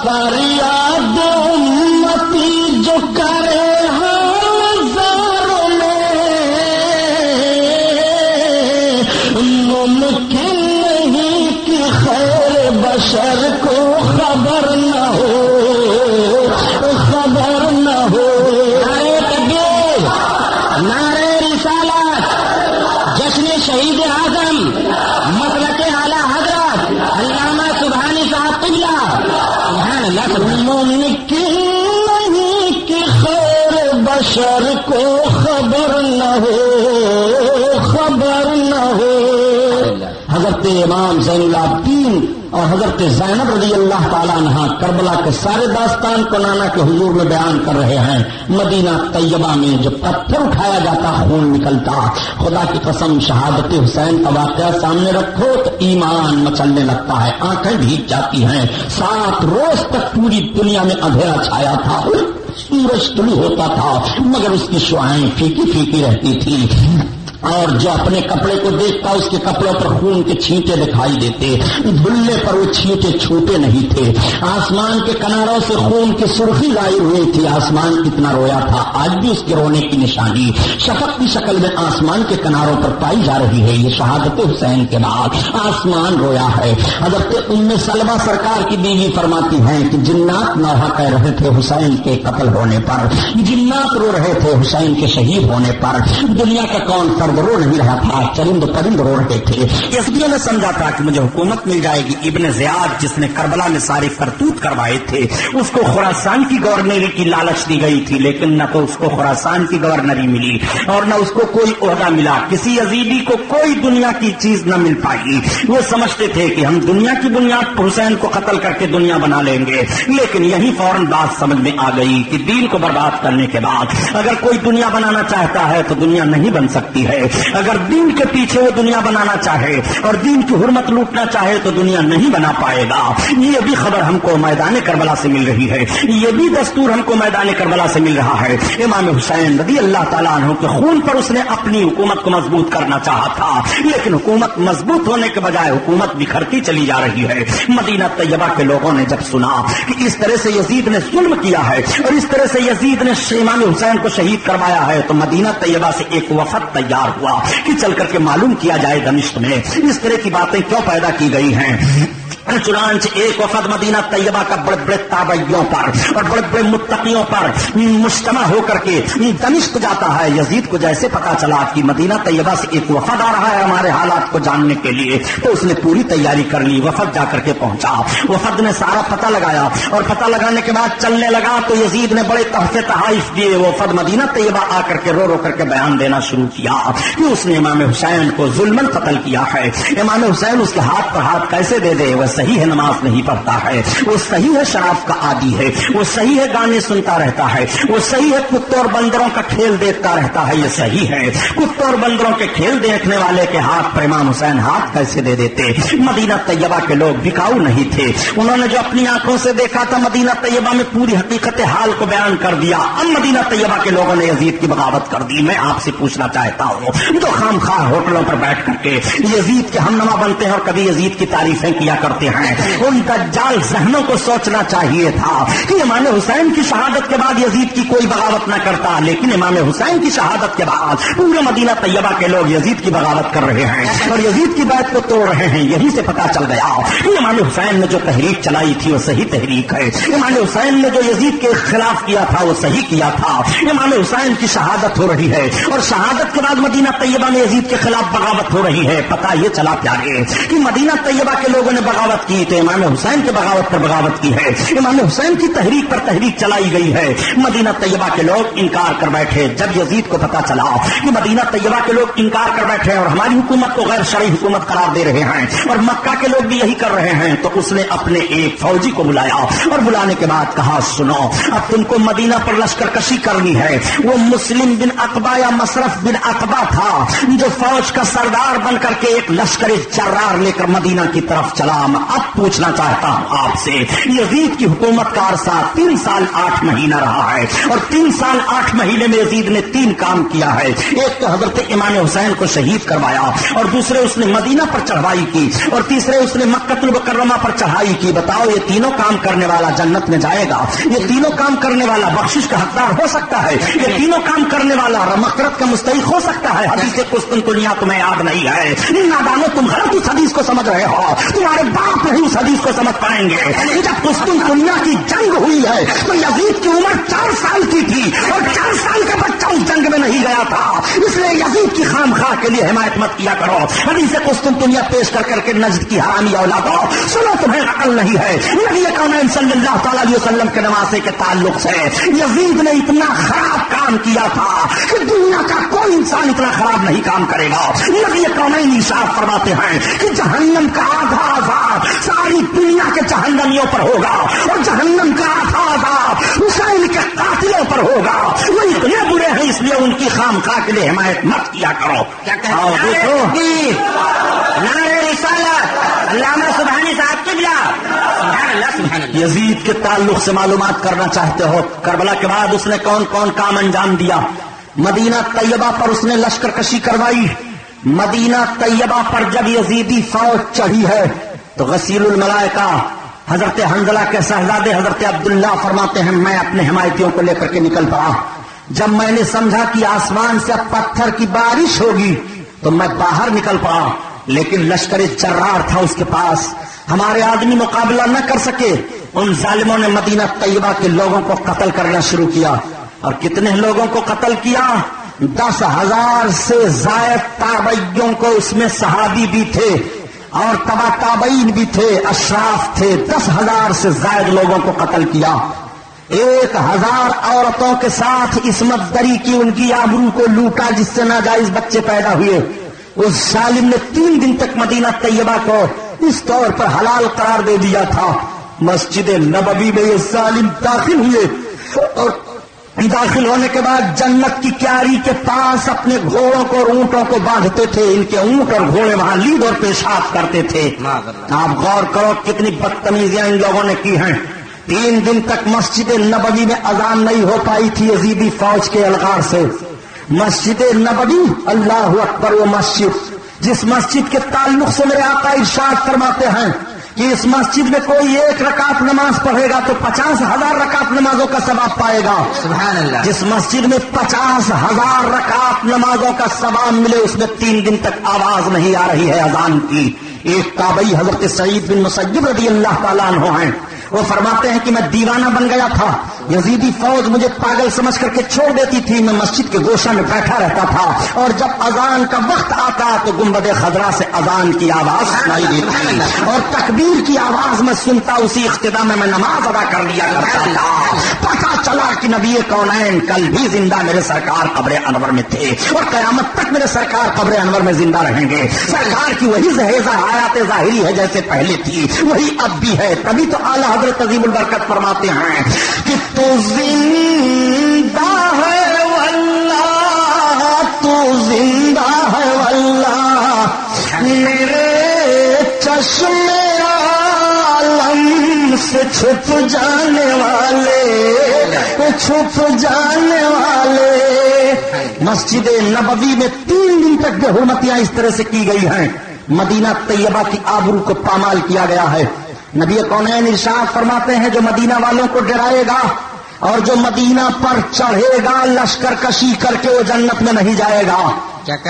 فریاد امتی جو کرے حال زار میں، ممکن نہیں کہ خیر بشر کو خبر نہ ہو، خبر نہ ہو۔ نعرے تکبیر، نعرے رسالت، جشن شہید اعظم مسلک اعلیٰ حضرت علامہ سبحانی صاحب قبلہ، سبحان اللہ سبحان ممکن نہیں کہ خیر بشر کو خبر نہ ہو، خبر نہ ہو۔ حضرت امام زین العابدین اور حضرت زینب رضی اللہ تعالیٰ عنہ کربلا کے سارے داستان کو نانا کے حضور میں بیان کر رہے ہیں۔ مدینہ طیبہ میں جو پتھر اٹھایا جاتا خون نکلتا، خدا کی قسم شہادت حسین کا واقعہ سامنے رکھو تو ایمان مچلنے لگتا ہے، آنکھیں بھیگ جاتی ہیں۔ 7 روز تک پوری دنیا میں اندھیرا چھایا تھا، سورج طلوع ہوتا تھا مگر اس کی شعاعیں پھیکی پھیکی رہتی تھی، اور جو اپنے کپڑے کو دیکھتا اس کے کپڑوں پر خون کے چھینٹے دکھائی دیتے، دھلے پر وہ چھینٹے چھوٹے نہیں تھے، آسمان کے کناروں سے خون کی سرخی ظاہر ہوئی تھی، آسمان کتنا رویا تھا، آج بھی اس کے رونے کی نشانی شفق کی شکل میں آسمان کے کناروں پر پائی جا رہی ہے۔ یہ شہادت حسین کے بعد آسمان رویا ہے۔ حضرت ام سلمہ سرکار کی بیوی فرماتی ہیں کہ جنات نوحہ کہہ رہے تھے حسین کے قتل ہونے پر، جنات رو رہے تھے حسین کے شہید ہونے پر، دنیا کا کون فرد رو نہیں رہا تھا، چرند پرند رو رہے تھے۔ اس لیے میں سمجھا تھا کہ مجھے حکومت مل جائے گی۔ ابن زیاد جس نے کربلا میں سارے کرتوت کروائے تھے اس کو خراسان کی گورنری کی لالچ دی گئی تھی، لیکن نہ تو اس کو خراسان کی گورنری ملی اور نہ اس کو کوئی عہدہ ملا، کسی یزیدی کو کوئی دنیا کی چیز نہ مل پائی۔ وہ سمجھتے تھے کہ ہم دنیا کی بنیاد پر حسین کو قتل کر کے دنیا بنا لیں گے، لیکن یہی فوراً بات سمجھ میں آ گئی کہ دین کو برباد کرنے کے بعد اگر کوئی دنیا بنانا چاہتا ہے تو دنیا نہیں بن سکتی ہے، اگر دین کے پیچھے وہ دنیا بنانا چاہے اور دین کی حرمت لوٹنا چاہے تو دنیا نہیں بنا پائے گا۔ یہ بھی خبر ہم کو میدان کربلا سے مل رہی ہے، یہ بھی دستور ہم کو میدان کربلا سے مل رہا ہے۔ امام حسین رضی اللہ تعالیٰ عنہ کے خون پر اس نے اپنی حکومت کو مضبوط کرنا چاہا تھا، لیکن حکومت مضبوط ہونے کے بجائے حکومت بکھرتی چلی جا رہی ہے۔ مدینہ طیبہ کے لوگوں نے جب سنا کہ اس طرح سے یزید نے ظلم کیا ہے اور اس طرح سے یزید نے امام حسین کو شہید کروایا ہے تو مدینہ طیبہ سے ایک وفد تیار ہوا کہ چل کر کے معلوم کیا جائے دمشق میں اس طرح کی باتیں کیوں پیدا کی گئی ہیں۔ چنانچہ ایک وفد مدینہ طیبہ کا بڑے بڑے تابعیوں پر اور بڑے بڑے متقیوں پر مجتمع ہو کر کے دمشق جاتا ہے. یزید کو جیسے پتا چلا کہ مدینہ طیبہ سے ایک وفد آ رہا ہے ہمارے حالات کو جاننے کے لیے, تو اس نے پوری تیاری کر لی. وفد جا کر کے پہنچا, وفد نے سارا پتہ لگایا اور پتہ لگانے کے بعد چلنے لگا تو یزید نے بڑے تحفے تحائف دیے. وفد مدینہ طیبہ آ کر کے رو رو کر کے بیان دینا شروع کیا کہ اس نے امام حسین کو ظلماً قتل کیا ہے. امام حسین اس کے ہاتھ پر ہاتھ کیسے دے دے؟ وہ صحیح ہے نماز نہیں پڑھتا ہے, وہ صحیح ہے شراب کا عادی ہے, وہ صحیح ہے گانے سنتا رہتا ہے, وہ صحیح ہے کتوں اور بندروں کا کھیل دیکھتا رہتا ہے. یہ صحیح ہے, کتوں اور بندروں کے کھیل دیکھنے والے کے ہاتھ پر امام حسین ہاتھ کیسے دے دیتے؟ مدینہ طیبہ کے لوگ بکاؤ نہیں تھے, انہوں نے جو اپنی آنکھوں سے دیکھا تھا مدینہ طیبہ میں پوری حقیقت حال کو بیان کر دیا. اب مدینہ طیبہ کے لوگوں نے یزید کی بغاوت کر دی. میں آپ سے پوچھنا چاہتا ہوں جو خام خواہ ہوٹلوں پر بیٹھ کر کے یزید کے ہمنما بنتے ہیں اور کبھی یزید کی تعریفیں کیا کرتے ہیں, ان دجال ذہنوں کو سوچنا چاہیے تھا کہ امام حسین کی شہادت کے بعد یزید کی کوئی بغاوت نہ کرتا, لیکن امام حسین کی شہادت کے بعد پورے مدینہ طیبہ کے لوگ یزید کی بغاوت کر رہے ہیں اور یزید کی بیعت کو توڑ رہے ہیں. یہی سے پتا چل گیا کہ امام حسین نے جو تحریک چلائی تھی وہ صحیح تحریک ہے. امام حسین نے جو یزید کے خلاف کیا تھا وہ صحیح کیا تھا. امام حسین کی شہادت ہو رہی ہے اور شہادت کے بعد مدینہ طیبہ میں یزید کے خلاف بغاوت ہو رہی ہے. پتا یہ چلا پیارے کہ مدینہ طیبہ کے لوگوں نے بغاوت کی تو امام حسین کے بغاوت پر بغاوت کی ہے, امام حسین کی تحریک پر تحریک چلائی گئی ہے. مدینہ طیبہ کے لوگ انکار کر بیٹھے. جب یزید کو پتا چلا کہ مدینہ طیبہ کے لوگ انکار کر بیٹھے اور ہماری حکومت کو غیر شرعی حکومت قرار دے رہے ہیں اور مکہ کے لوگ بھی یہی کر رہے ہیں, تو اس نے اپنے ایک فوجی کو بلایا اور بلانے کے بعد کہا سنو اب تم کو مدینہ پر لشکر کشی کرنی ہے. وہ مسلم بن عقبہ یا مصرف بن عقبہ تھا جو فوج کا سردار بن کر کے ایک لشکر جرار لے کر مدینہ کی طرف چلا. میں اب پوچھنا چاہتا ہوں آپ سے, یزید کی حکومت کا عرصہ 3 سال 8 مہینہ رہا ہے اور 3 سال 8 مہینے میں یزید نے 3 کام کیا ہے. ایک تو حضرت امام حسین کو شہید کروایا اور دوسرے اس نے مدینہ پر چڑھائی کی اور تیسرے اس نے مکہ المکرمہ پر چڑھائی کی. بتاؤ یہ تینوں کام کرنے والا جنت میں جائے گا؟ یہ تینوں کام کرنے والا بخشش کا حقدار ہو سکتا ہے؟ یہ تینوں کام کرنے والا مغفرت کا مستحق ہو سکتا ہے؟ حدیث قسطنطنیہ تمہیں یاد نہیں ہے؟ نادانو تم غلط اس حدیث کو سمجھ رہے ہو, تمہارے باپ نہیں اس حدیث کو سمجھ پائیں گے. جب قسطنطنیہ کی جنگ ہوئی ہے تو یزید کی عمر 4 سال کی تھی اور 4 سال کا بچہ اس جنگ میں نہیں گیا تھا, اس لیے یزید کی خام خواہ کے لیے حمایت مت کیا کرو. حدیث قسطنطنیہ پیش کر کر کے نجد کی حرامی اولادوں سنو, تمہیں عقل نہیں ہے. نبی کونین صلی اللہ تعالی علیہ وسلم کے نواسے کے تعلق سے یزید نے اتنا خراب کام کیا تھا کہ دنیا کا کوئی انسان اتنا خراب نہیں کام کرے گا. نبی کونین ارشاد فرماتے ہیں کہ جہنم کا آدھا عذاب ساری دنیا کے جہنمیوں پر ہوگا اور جہنم کا آدھا عذاب حسین کے قاتلوں پر ہوگا. وہ اتنے برے ہیں اس لیے ان کی خام خواہ کے لیے حمایت مت کیا کرو. کیا علامہ سبحانی صاحب قبلہ سبحان اللہ سبحان اللہ. یزید کے تعلق سے معلومات کرنا چاہتے ہو؟ کربلا کے بعد اس نے کون کون کام انجام دیا؟ مدینہ طیبہ پر اس نے لشکر کشی کروائی. مدینہ طیبہ پر جب یزیدی فوج چڑھی ہے تو غسیل الملائکہ حضرت حنظلہ کے شہزادے حضرت عبداللہ فرماتے ہیں میں اپنے حمایتیوں کو لے کر کے نکل پڑا. جب میں نے سمجھا کہ آسمان سے اب پتھر کی بارش ہوگی تو میں باہر نکل پڑا, لیکن لشکر جرار تھا اس کے پاس, ہمارے آدمی مقابلہ نہ کر سکے. ان ظالموں نے مدینہ طیبہ کے لوگوں کو قتل کرنا شروع کیا. اور کتنے لوگوں کو قتل کیا؟ 10,000 سے زائد تابعیوں کو, اس میں صحابی بھی تھے اور تبع تابعین بھی تھے, اشراف تھے. 10,000 سے زائد لوگوں کو قتل کیا. 1,000 عورتوں کے ساتھ عصمت دری کی, ان کی آبرو کو لوٹا جس سے ناجائز بچے پیدا ہوئے. اس ظالم نے 3 دن تک مدینہ طیبہ کو اس طور پر حلال قرار دے دیا تھا. مسجد نبوی میں یہ ظالم داخل ہوئے اور داخل ہونے کے بعد جنت کی کیاری کے پاس اپنے گھوڑوں کو اور اونٹوں کو باندھتے تھے. ان کے اونٹ اور گھوڑے وہاں لید اور پیشاب کرتے تھے. آپ غور کرو کتنی بدتمیزیاں ان لوگوں نے کی ہیں. 3 دن تک مسجد نبوی میں اذان نہیں ہو پائی تھی یزیدی فوج کے الغار سے. مسجد نبوی اللہ اکبر, وہ مسجد جس مسجد کے تعلق سے میرے آقا ارشاد فرماتے ہیں کہ اس مسجد میں کوئی 1 رکعت نماز پڑھے گا تو 50,000 رکعت نمازوں کا ثواب پائے گا. سبحان اللہ. جس مسجد میں 50,000 رکعت نمازوں کا ثواب ملے اس میں 3 دن تک آواز نہیں آ رہی ہے اذان کی. ایک تابعی حضرت سعید بن مسیب رضی اللہ تعالیٰ عنہ ہیں، وہ فرماتے ہیں کہ میں دیوانہ بن گیا تھا، یزیدی فوج مجھے پاگل سمجھ کر کے چھوڑ دیتی تھی، میں مسجد کے گوشہ میں بیٹھا رہتا تھا، اور جب اذان کا وقت آتا تو گنبد خضرا سے اذان کی آواز سنائی دیتی اور تکبیر کی آواز میں سنتا، اسی اقتدا میں نماز ادا کر لیا کرتا تھا۔ پتا چلا کہ نبی کونین کل بھی زندہ میرے سرکار قبر انور میں تھے، اور قیامت تک میرے سرکار قبر انور میں زندہ رہیں گے۔ سرکار کی وہی حیات ظاہری ہے جیسے پہلے تھی، وہی اب بھی ہے۔ تبھی تو اعلیٰ حضرت عظیم البرکت فرماتے ہیں کہ تو زندہ ہے واللہ، تو زندہ ہے واللہ، میرے چشم عالم سے چھپ جانے والے، چھپ جانے والے۔ مسجد نبوی میں 3 دن تک بے حرمتیاں اس طرح سے کی گئی ہیں، مدینہ طیبہ کی آبرو کو پامال کیا گیا ہے۔ نبی کونین ارشاد فرماتے ہیں جو مدینہ والوں کو ڈرائے گا اور جو مدینہ پر چڑھے گا لشکر کشی کر کے وہ جنت میں نہیں جائے گا۔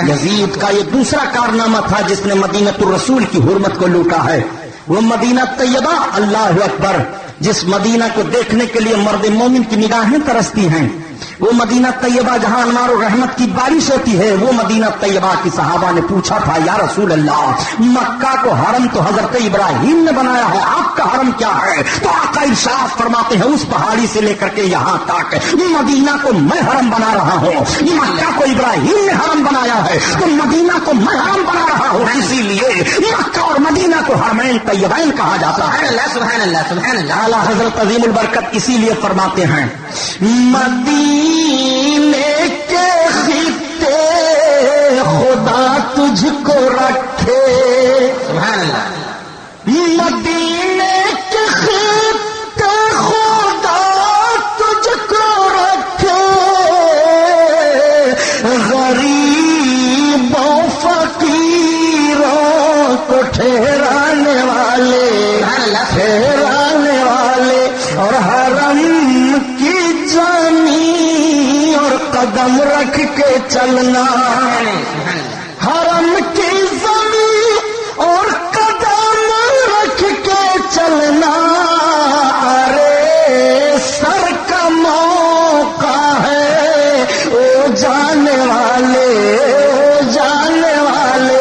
یزید کا یہ دوسرا کارنامہ تھا جس نے مدینۃ الرسول کی حرمت کو لوٹا ہے، وہ مدینہ طیبہ، اللہ اکبر، جس مدینہ کو دیکھنے کے لیے مرد مومن کی نگاہیں ترستی ہیں، وہ مدینہ طیبہ جہاں انوار و رحمت کی بارش ہوتی ہے، وہ مدینہ طیبہ کی صحابہ نے پوچھا تھا یا رسول اللہ، مکہ کو حرم تو حضرت ابراہیم نے بنایا ہے، آپ کا حرم کیا ہے؟ تو آقا ارشاد فرماتے ہیں اس پہاڑی سے لے کر کے یہاں تک مدینہ کو میں حرم بنا رہا ہوں، مکہ کو ابراہیم نے حرم بنایا ہے تو مدینہ کو میں حرم بنا رہا ہوں، اسی لیے مکہ اور مدینہ کو حرمین طیبین کہا جاتا ہے۔ سبحان اللہ سبحان اللہ۔ اعلیٰ حضرت عظیم البرکت اسی لیے فرماتے ہیں مدینے کے خطے خدا تجھ کو رکھے، سبحان اللہ۔ مدینے کے خطے خدا تجھ کو رکھے، غریبوں فقیروں کو ٹھہرانے والے، ٹھہرانے والے، اور حرم کی جانی اور قدم رکھ کے چلنا، حرم کی زمین اور قدم رکھ کے چلنا، ارے سر کا موقع ہے او جانے والے، او جانے والے۔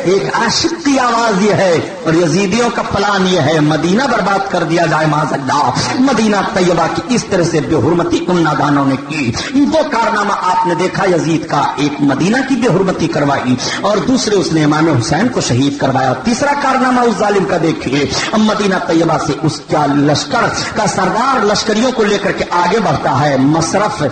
ایک عاشق کی آواز یہ ہے اور یزیدیوں کا پلان یہ ہے مدینہ برباد کر دیا جائے معاذ اللہ۔ مدینہ طیبہ کی اس طرح سے بے حرمتی ان نادانوں نے کی۔ دو کارنامہ آپ نے دیکھا یزید کا، ایک مدینہ کی بے حرمتی کروائی اور دوسرے اس نے امام حسین کو شہید کروایا۔ تیسرا کارنامہ اس ظالم کا دیکھیے، اب مدینہ طیبہ سے اس کا لشکر کا سردار لشکریوں کو لے کر کے آگے بڑھتا ہے، مصرف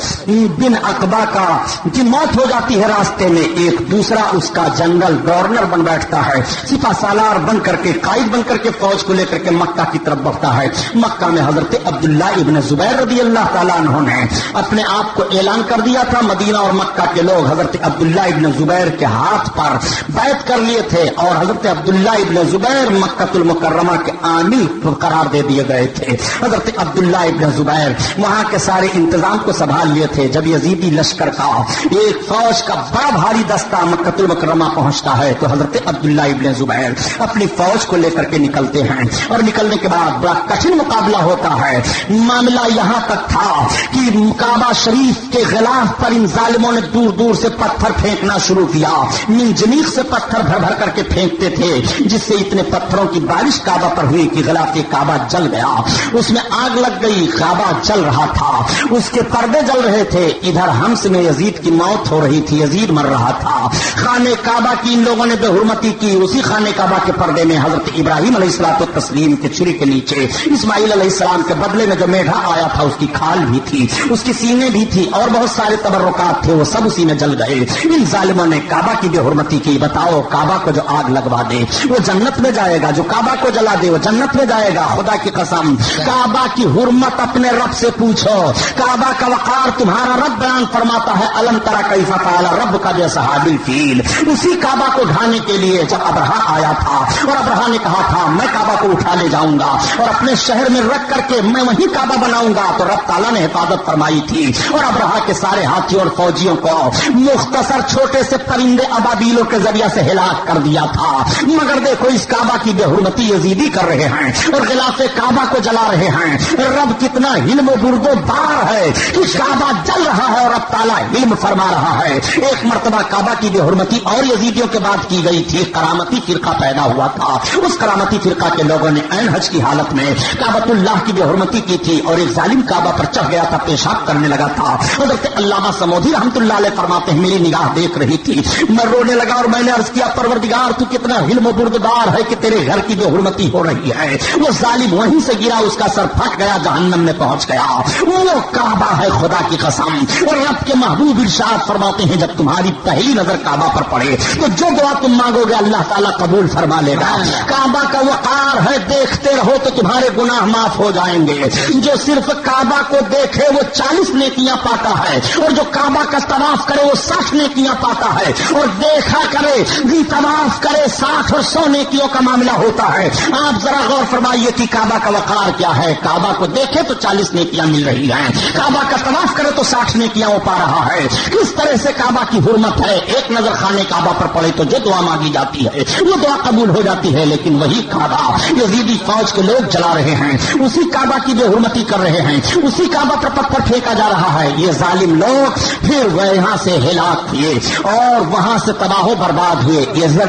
بن عقبہ کا کی موت ہو جاتی ہے راستے میں، ایک دوسرا اس کا جنرل گورنر بن بیٹھتا ہے، سپہ سالار بن کر کے قائد بن کر کے فوج کو لے کر کے مکہ کی طرف بڑھتا ہے۔ مکہ میں حضرت عبداللہ ابن زبیر رضی اللہ تعالیٰ عنہ نے اپنے آپ کو اعلان کر دیا تھا، مدینہ اور مکہ کے لوگ حضرت عبداللہ ابن زبیر کے ہاتھ پر بیعت کر لیے تھے اور حضرت عبداللہ ابن زبیر مکہ المکرمہ کے عامل قرار دے دیے گئے تھے۔ حضرت عبداللہ ابن زبیر وہاں کے سارے انتظام کو سنبھال لیے تھے۔ جب یزیدی لشکر کا ایک فوج کا بڑا بھاری دستہ مکہ المکرمہ پہنچتا ہے تو حضرت عبداللہ ابن زبیر اپنی فوج کو لے کر کے نکلتے ہیں اور نکلنے کے بعد بڑا کٹھن مقابلہ ہوتا ہے۔ معاملہ یہاں تک تھا کہ کعبہ شریف کے غلاف پر ان ظالموں نے دور دور سے پتھر پھینکنا شروع کیا، منجنیق سے پتھر بھر بھر کر کے پھینکتے تھے، جس سے اتنے پتھروں کی بارش کعبہ پر ہوئی کہ غلاف کعبہ جل گیا، اس میں آگ لگ گئی، کعبہ جل رہا تھا، اس کے پردے جل رہے تھے، ادھر حمص میں یزید کی موت ہو رہی تھی، یزید مر رہا تھا۔ خانہ کعبہ کی ان لوگوں نے بے حرمتی کی، اسی خانہ کعبہ کے پردے میں حضرت ابراہیم علیہ الصلوۃ والتسلیم کے چھری کے نیچے اسماعیل علیہ السلام کے بدلے میں جو میڈھا آیا تھا اس کی کھال بھی تھی، اس کی سینے بھی تھی اور بہت سارے تبرکات تھے، وہ سب اسی میں جل گئے۔ ان ظالموں نے کعبہ کی بے حرمتی کی۔ بتاؤ کعبہ کو جو آگ لگوا دے وہ جنت میں جائے گا، جو کعبہ کو جلا دے وہ جنت میں جائے گا۔ خدا کی قسم، کعبہ کی حرمت اپنے رب سے پوچھو، کعبہ کا وقار تمہارا رب بیان فرماتا ہے، الم تری کیف فعل ربک باصحاب الفیل۔ اسی کعبہ کو ڈھانے کے کے لیے جب ابرہا آیا تھا اور ابرہا نے کہا تھا میں کعبہ کو اٹھا لے جاؤں گا اور اپنے شہر میں رکھ کر کے میں وہیں کعبہ بناؤں گا، تو رب تعالیٰ نے حفاظت فرمائی تھی اور ابرہا کے سارے ہاتھیوں اور فوجیوں کو مختصر چھوٹے سے پرندے ابابیلوں کے ذریعے سے ہلاک کر دیا تھا۔ مگر دیکھو اس کعبہ کی بے حرمتی یزیدی کر رہے ہیں اور غلاف کعبہ کو جلا رہے ہیں۔ رب کتنا علم و بردبار ہے کہ کعبہ جل رہا ہے اور رب تعالیٰ علم فرما رہا ہے۔ ایک مرتبہ کعبہ کی بے حرمتی اور یزیدیوں کے بعد کی گئی تھی، کرامتی فرقہ پیدا ہوا تھا۔ اس کرامتی فرقہ کے لوگوں نے عین حج کی حالت میں کعبۃ اللہ کی بے حرمتی کی تھی اور ایک ظالم کعبہ پر چڑھ گیا تھا، پیشاب کرنے لگا تھا۔ حضرت علامہ سمودھی رحمۃ اللہ علیہ فرماتے ہیں میری نگاہ دیکھ رہی تھی، میں رونے لگا اور میں نے عرض کیا پروردگار تو کتنا علم و بردبار ہے کہ تیرے گھر کی بے حرمتی ہو رہی ہے۔ وہ ظالم وہیں سے گرا، اس کا سر پھٹ گیا، جہنم میں پہنچ گیا۔ وہ کعبہ ہے خدا کی قسم۔ اور رب کے محبوب ارشاد فرماتے ہیں جب تمہاری پہلی نظر کعبہ پر پڑے تو جو دعا تم مانگو گے اللہ تعالیٰ قبول فرما لے گا۔ کعبہ کا وقار ہے، دیکھتے رہو تو تمہارے گناہ معاف ہو جائیں گے۔ جو صرف کعبہ کو دیکھے وہ 40 نیکیاں پاتا ہے اور جو کعبہ کا طواف کرے وہ 60 نیکیاں پاتا ہے، اور دیکھا کرے طواف کرے 60 اور 100 نیکیوں کا معاملہ ہوتا ہے۔ آپ ذرا غور فرمائیے کہ کعبہ کا وقار کیا ہے۔ کعبہ کو دیکھے تو 40 نیکیاں مل رہی ہیں، کعبہ کا طواف کرے تو 60 نیکیاں وہ پا رہا ہے۔ کس طرح سے کعبہ کی حرمت ہے، ایک نظر خانے کعبہ پر پڑے تو جو دعا مانگی جاتی ہے وہ دعا قبول ہو جاتی ہے، لیکن وہی کعبہ یزیدی فوج کے لوگ جلا رہے ہیں، اسی کعبہ کی بے حرمتی کر رہے ہیں، اسی کعبہ پر پتھر پھینکا جا رہا ہے۔ یہ ظالم لوگ پھر وہ یہاں سے ہلاک ہوئے اور وہاں سے تباہ و برباد ہوئے۔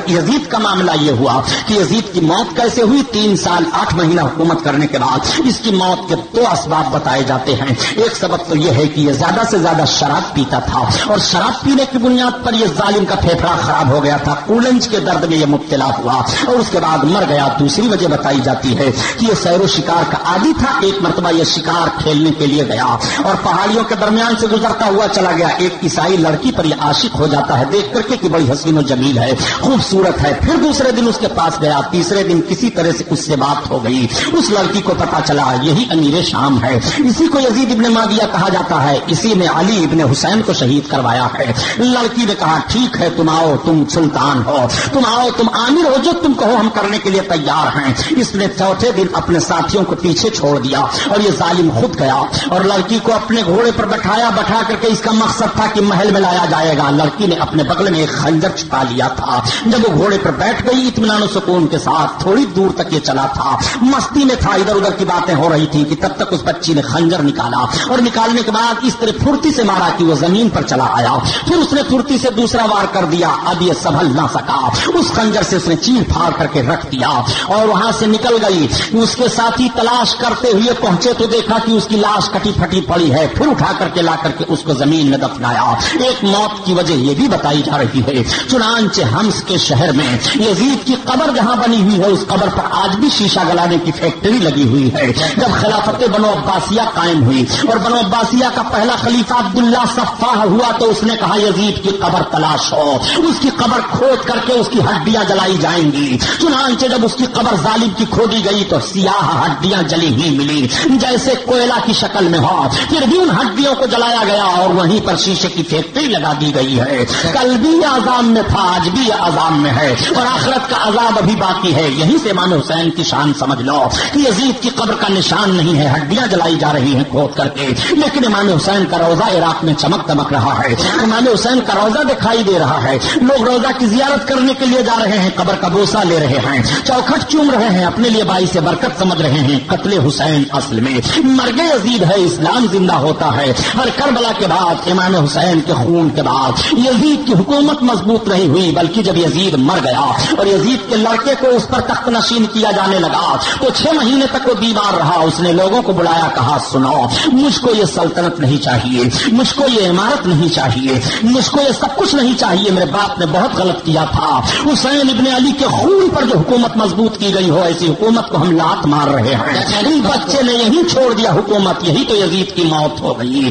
یزید کا معاملہ یہ ہوا کہ یزید کی موت کیسے ہوئی؟ 3 سال 8 مہینہ حکومت کرنے کے بعد اس کی موت کے 2 اسباب بتائے جاتے ہیں۔ ایک سبب تو یہ ہے کہ یہ زیادہ سے زیادہ شراب پیتا تھا اور شراب پینے کی بنیاد پر یہ ظالم کا پھیپھڑا خراب ہو گیا تھا، کولنج کے درد میں یہ مبتلا ہوا اور اس کے بعد مر گیا۔ دوسری وجہ بتائی جاتی ہے کہ یہ سیر و شکار کا عادی تھا۔ ایک مرتبہ یہ شکار کھیلنے کے لیے گیا اور پہاڑیوں کے درمیان سے گزرتا ہوا چلا گیا۔ ایک عیسائی لڑکی پر یہ عاشق ہو جاتا ہے دیکھ کر کے کہ بڑی حسین و جمیل ہے، خوبصورت ہے۔ پھر دوسرے دن اس کے پاس گیا، تیسرے دن کسی طرح سے اس سے بات ہو گئی۔ اس لڑکی کو پتا چلا یہی امیر شام ہے، اسی کو یزید ابن معاویہ کہا جاتا ہے، اسی نے علی ابن حسین کو شہید کروایا ہے۔ لڑکی نے کہا ٹھیک ہے تم آؤ، تم سلطان ہو، تم آؤ، تم عامر ہو، جو تم کہو ہم کرنے کے لیے تیار ہیں۔ اس نے چوتھے دن اپنے ساتھیوں کو پیچھے چھوڑ دیا اور یہ ظالم خود گیا اور لڑکی کو اپنے گھوڑے پر بٹھا کر کے اس کا مقصد تھا کہ محل میں لایا جائے گا۔ لڑکی نے اپنے بغل میں ایک خنجر چھپا لیا تھا۔ جب وہ گھوڑے پر بیٹھ گئی اطمینان و سکون کے ساتھ، تھوڑی دور تک یہ چلا تھا، مستی میں تھا، ادھر ادھر کی باتیں ہو رہی تھی کہ تب تک اس بچی نے خنجر نکالا اور نکالنے کے بعد اس طرح پھرتی سے مارا کہ وہ زمین پر چلا آیا۔ پھر اس نے پھرتی سے دوسرا وار کر دیا، اب یہ سنبھل نہ سکا، اس خنجر سے اس نے چیر پھاڑ کر کے رکھ دیا اور وہاں سے نکل گئی۔ اس کے ساتھی تلاش کرتے ہوئے پہنچے تو دیکھا کہ اس کی لاش کٹی پھٹی پڑی ہے، پھر اٹھا کر کے لا کر کے اس کو زمین میں دفنایا۔ ایک موت کی وجہ یہ بھی بتائی جا رہی ہے، چنانچہ حمص کے شہر میں یزید کی قبر جہاں بنی ہوئی ہے اس قبر پر آج بھی شیشہ گلانے کی فیکٹری لگی ہوئی ہے۔ جب خلافت بنو عباسیہ قائم ہوئی اور بنو عباسیہ کا پہلا خلیفہ عبداللہ صفاح ہوا تو اس نے کہا یزید کی قبر تلاش ہو، اس کی قبر کھود کر کے اس کی ہڈیاں جلائی جائیں گی۔ چنانچہ جب اس کی قبر ظالم کی کھودی گئی تو سیاہ ہڈیاں جلی ہوئی ملی جیسے کوئلہ کی شکل میں ہو، پھر بھی ان ہڈیوں کو جلایا گیا اور وہیں پر شیشے کی فیکٹری لگا دی گئی ہے۔ کل بھی یہ عذاب میں تھا، آج بھی یہ عذاب میں ہے اور آخرت کا عذاب ابھی باقی ہے۔ یہیں سے امام حسین کی شان سمجھ لو کہ یزید کی قبر کا نشان نہیں ہے، ہڈیاں جلائی جا رہی ہیں کھود کر کے، لیکن امام حسین کا روزہ عراق میں چمک دمک رہا ہے، امام حسین کا روزہ دکھائی دے رہا ہے، لوگ روزہ کی زیارت کرنے کے لیے جا رہے ہیں، قبر کا بوسہ لے رہے ہیں، چوکھٹ چوم رہے ہیں، اپنے لیے باعث برکت سمجھ رہے ہیں۔ قتل حسین اصل میں مرگ یزید ہے، اسلام زندہ ہوتا ہے۔ ہر کربلا کے بعد، امام حسین کے خون کے بعد یزید کی حکومت مضبوط نہیں ہوئی، بلکہ جب یزید مر گیا اور یزید کے لڑکے کو اس پر تخت نشین کیا جانے لگا تو 6 مہینے تک وہ بیمار رہا۔ اس نے لوگوں کو بلایا، کہا سنو مجھ کو یہ سلطنت نہیں چاہیے، مجھ کو یہ عمارت نہیں چاہیے، مجھ کو یہ سب کچھ نہیں چاہیے، میرے باپ نے بہت غلط کیا تھا۔ حسین ابن علی کے خون پر جو حکومت مضبوط کی گئی ہو ایسی حکومت کو ہم لات مار رہے ہیں۔ بچے نے یہی چھوڑ دیا حکومت، یہی تو یزید کی موت ہو گئی۔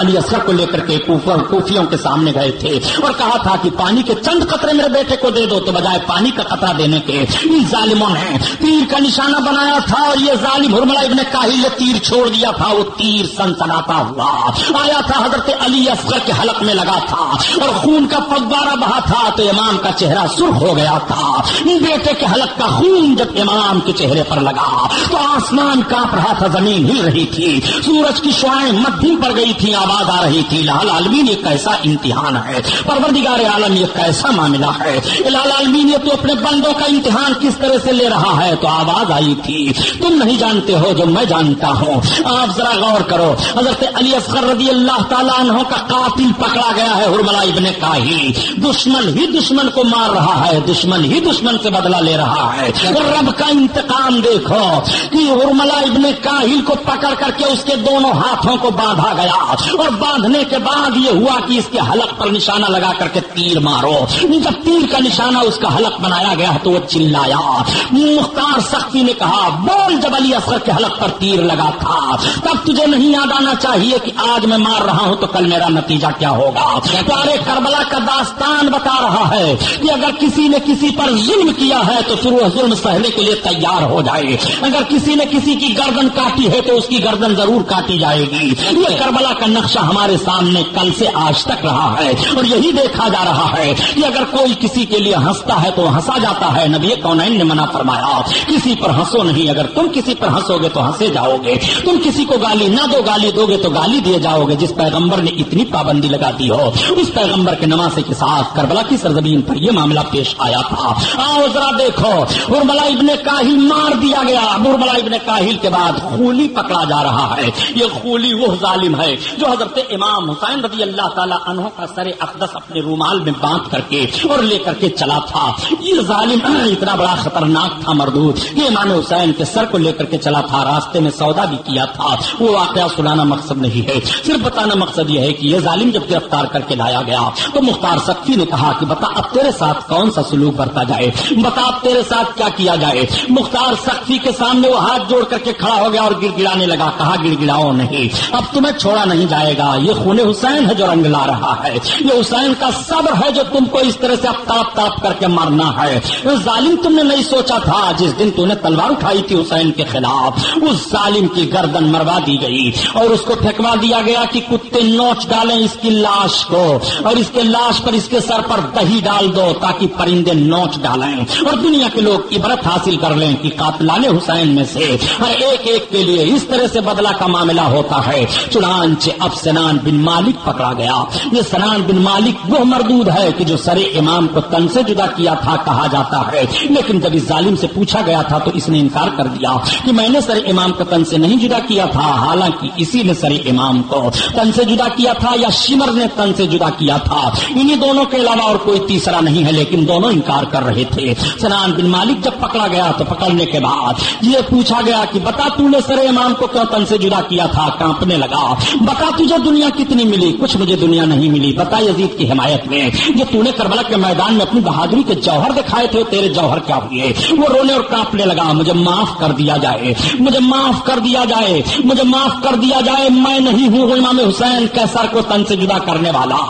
علی اصغر کو لے کر کے کوفیوں کے سامنے گئے تھے اور کہا تھا کہ پانی کے چند قطرے میرے بیٹے کو دے دو، تو بجائے پانی کا قطرہ دینے کے ان ظالموں نے تیر کا نشانہ بنایا تھا اور یہ ظالم حرملہ ابن کاہل نے تیر چھوڑ دیا تھا. وہ تیر سنسناتا ہوا آیا تھا حضرت علی اصغر کے حلق میں لگا تھا اور خون کا فوارہ بہا تھا تو امام کا چہرہ سرخ ہو گیا تھا. بیٹے کے حلق کا خون جب امام کے چہرے پر لگا تو آسمان کانپ رہا تھا، زمین ہل رہی تھی، سورج کی شعاعیں مدھم پڑ گئی تھی، آواز آ رہی تھی الہ العالمین یہ کیسا امتحان ہے، پروردگار عالم یہ کیسا معاملہ ہے، الہ العالمین یہ تو اپنے بندوں کا امتحان کس طرح سے لے رہا ہے. تو آواز آئی تھی تم نہیں جانتے ہو جو میں جانتا ہوں. آپ ذرا غور کرو، حضرت علی اصغر رضی اللہ تعالیٰ عنہ کا قاتل پکڑا گیا ہے حرملہ ابن کاہل. دشمن ہی دشمن کو مار رہا ہے، دشمن ہی دشمن سے بدلہ لے رہا ہے. اور رب کا انتقام دیکھو کہ حرملہ ابن کاہل کو پکڑ کر کے اس کے دونوں ہاتھوں کو باندھا گیا اور باندھنے کے بعد یہ ہوا کہ اس کے حلق پر نشانہ لگا کر کے تیر مارو. جب تیر کا نشانہ اس کا حلق بنایا گیا تو وہ چلایا. مختار سختی نے کہا بول جب علی اصغر کے حلق پر تیر لگا تھا تب تجھے نہیں یاد آنا چاہیے کہ آج میں مار رہا ہوں تو کل میرا نتیجہ کیا ہوگا. پیارے کربلا کا داستان بتا رہا ہے کہ اگر کسی نے کسی پر ظلم کیا ہے تو پھر وہ ظلم سہنے کے لیے تیار ہو جائے. اگر کسی نے کسی کی گردن کاٹی ہے تو اس کی گردن ضرور کاٹی جائے گی. یہ کربلا کا نقشہ ہمارے سامنے کل سے آج تک رہا ہے اور یہی دیکھا جا رہا ہے کہ اگر کوئی کسی کے لیے ہنستا ہے تو ہنسا جاتا ہے. نبی کونین نے منع فرمایا کسی پر ہنسو نہیں، اگر تم کسی پر ہنسو گے تو ہنسے جاؤ گے. تم کسی کو گالی نہ دو، گالی دو گے تو گالی دیے جاؤ گے. جس پیغمبر نے اتنی پابندی لگا دی ہو اس پیغمبر کے نواسے کے ساتھ کربلا کی سرزمین پر یہ معاملہ پیش آیا تھا. آؤ ذرا دیکھو حرملہ ابن کاہل مار دیا گیا. حرملہ ابن کاہل کے بعد خولی پکڑا جا رہا ہے. یہ خولی وہ ظالم ہے جو حضرت امام حسین رضی اللہ تعالی عنہ کا سر اقدس اپنے رومال میں باندھ کر کے اور لے کر کے چلا تھا. یہ ظالم اتنا بڑا خطرناک تھا مردود کہ امام حسین کے سر کو لے کر کے چلا تھا. راستے میں سودا بھی کیا تھا. وہ واقعہ سنانا مقصد نہیں ہے، صرف بتانا مقصد یہ ہے کہ یہ ظالم جب گرفتار کر کے لایا گیا تو مختار سقفی نے کہا کہ بتا اب تیرے ساتھ کون سا سلوک برتا جائے، بتا اب تیرے ساتھ کیا کیا جائے. مختار سقفی کے سامنے وہ ہاتھ جوڑ کر کے کھڑا ہو گیا اور گڑ گڑانے لگا. کہا گڑ گڑاؤ نہیں، اب تمہیں چھوڑا نہیں جائے گا. یہ خون حسین ہے جو رنگ لا رہا ہے، یہ حسین کا صبر ہے جو تم کو اس طرح سے اب تاپ تاپ کر کے مرنا ہے. ظالم تم نے نہیں سوچا تھا جس دن تم نے تلوار اٹھائی تھی حسین کے خلاف اس ظالم کی گردن مروا دی گئی اور اس کو پھینکوا دیا گیا کہ کتے نوچ ڈالیں اس کی لاش کو اور اس کے لاش پر اس کے سر پر دہی ڈال دو تاکہ پرندے نوچ ڈالیں اور دنیا کے لوگ عبرت حاصل کر لیں کہ قاتلان حسین میں سے ہر ایک ایک کے لیے اس طرح سے بدلہ کا معاملہ ہوتا ہے. چنانچہ اب سنان بن مالک پکڑا گیا. یہ سنان بن مالک وہ مردود ہے کہ جو سر امام کو تن سے جدا کیا تھا کہا جاتا ہے، لیکن جب اس ظالم سے پوچھا گیا تھا تو اس نے انکار کر دیا کہ میں نے سر امام کو تن سے نہیں جدا کیا تھا. حالانکہ اسی نے سر امام کو تن سے جدا کیا تھا یا شمر نے تن سے جدا کیا تھا. انہی دونوں کے علاوہ اور کوئی تیسرا نہیں ہے، لیکن دونوں انکار کر رہے تھے. سنان بن مالک جب پکڑا گیا تو پکڑنے کے بعد یہ پوچھا گیا کہ بتا تو نے سر امام کو کیوں تن سے جدا کیا تھا. کانپنے لگا. بتا تجھے دنیا کتنی ملی؟ کچھ مجھے دنیا نہیں ملی. بتا یزید کی حمایت میں جو تو نے کربلا کے میدان میں اپنی بہادری کے جوہر دکھائے تھے تیرے جوہر کیا ہوئے؟ وہ رونے اور کانپنے لگا. مجھے معاف کر دیا جائے، مجھے معاف کر دیا جائے، مجھے معاف کر دیا جائے. میں نہیں ہوں امام حسین کے سر کو تن سے جدا کرنے والا.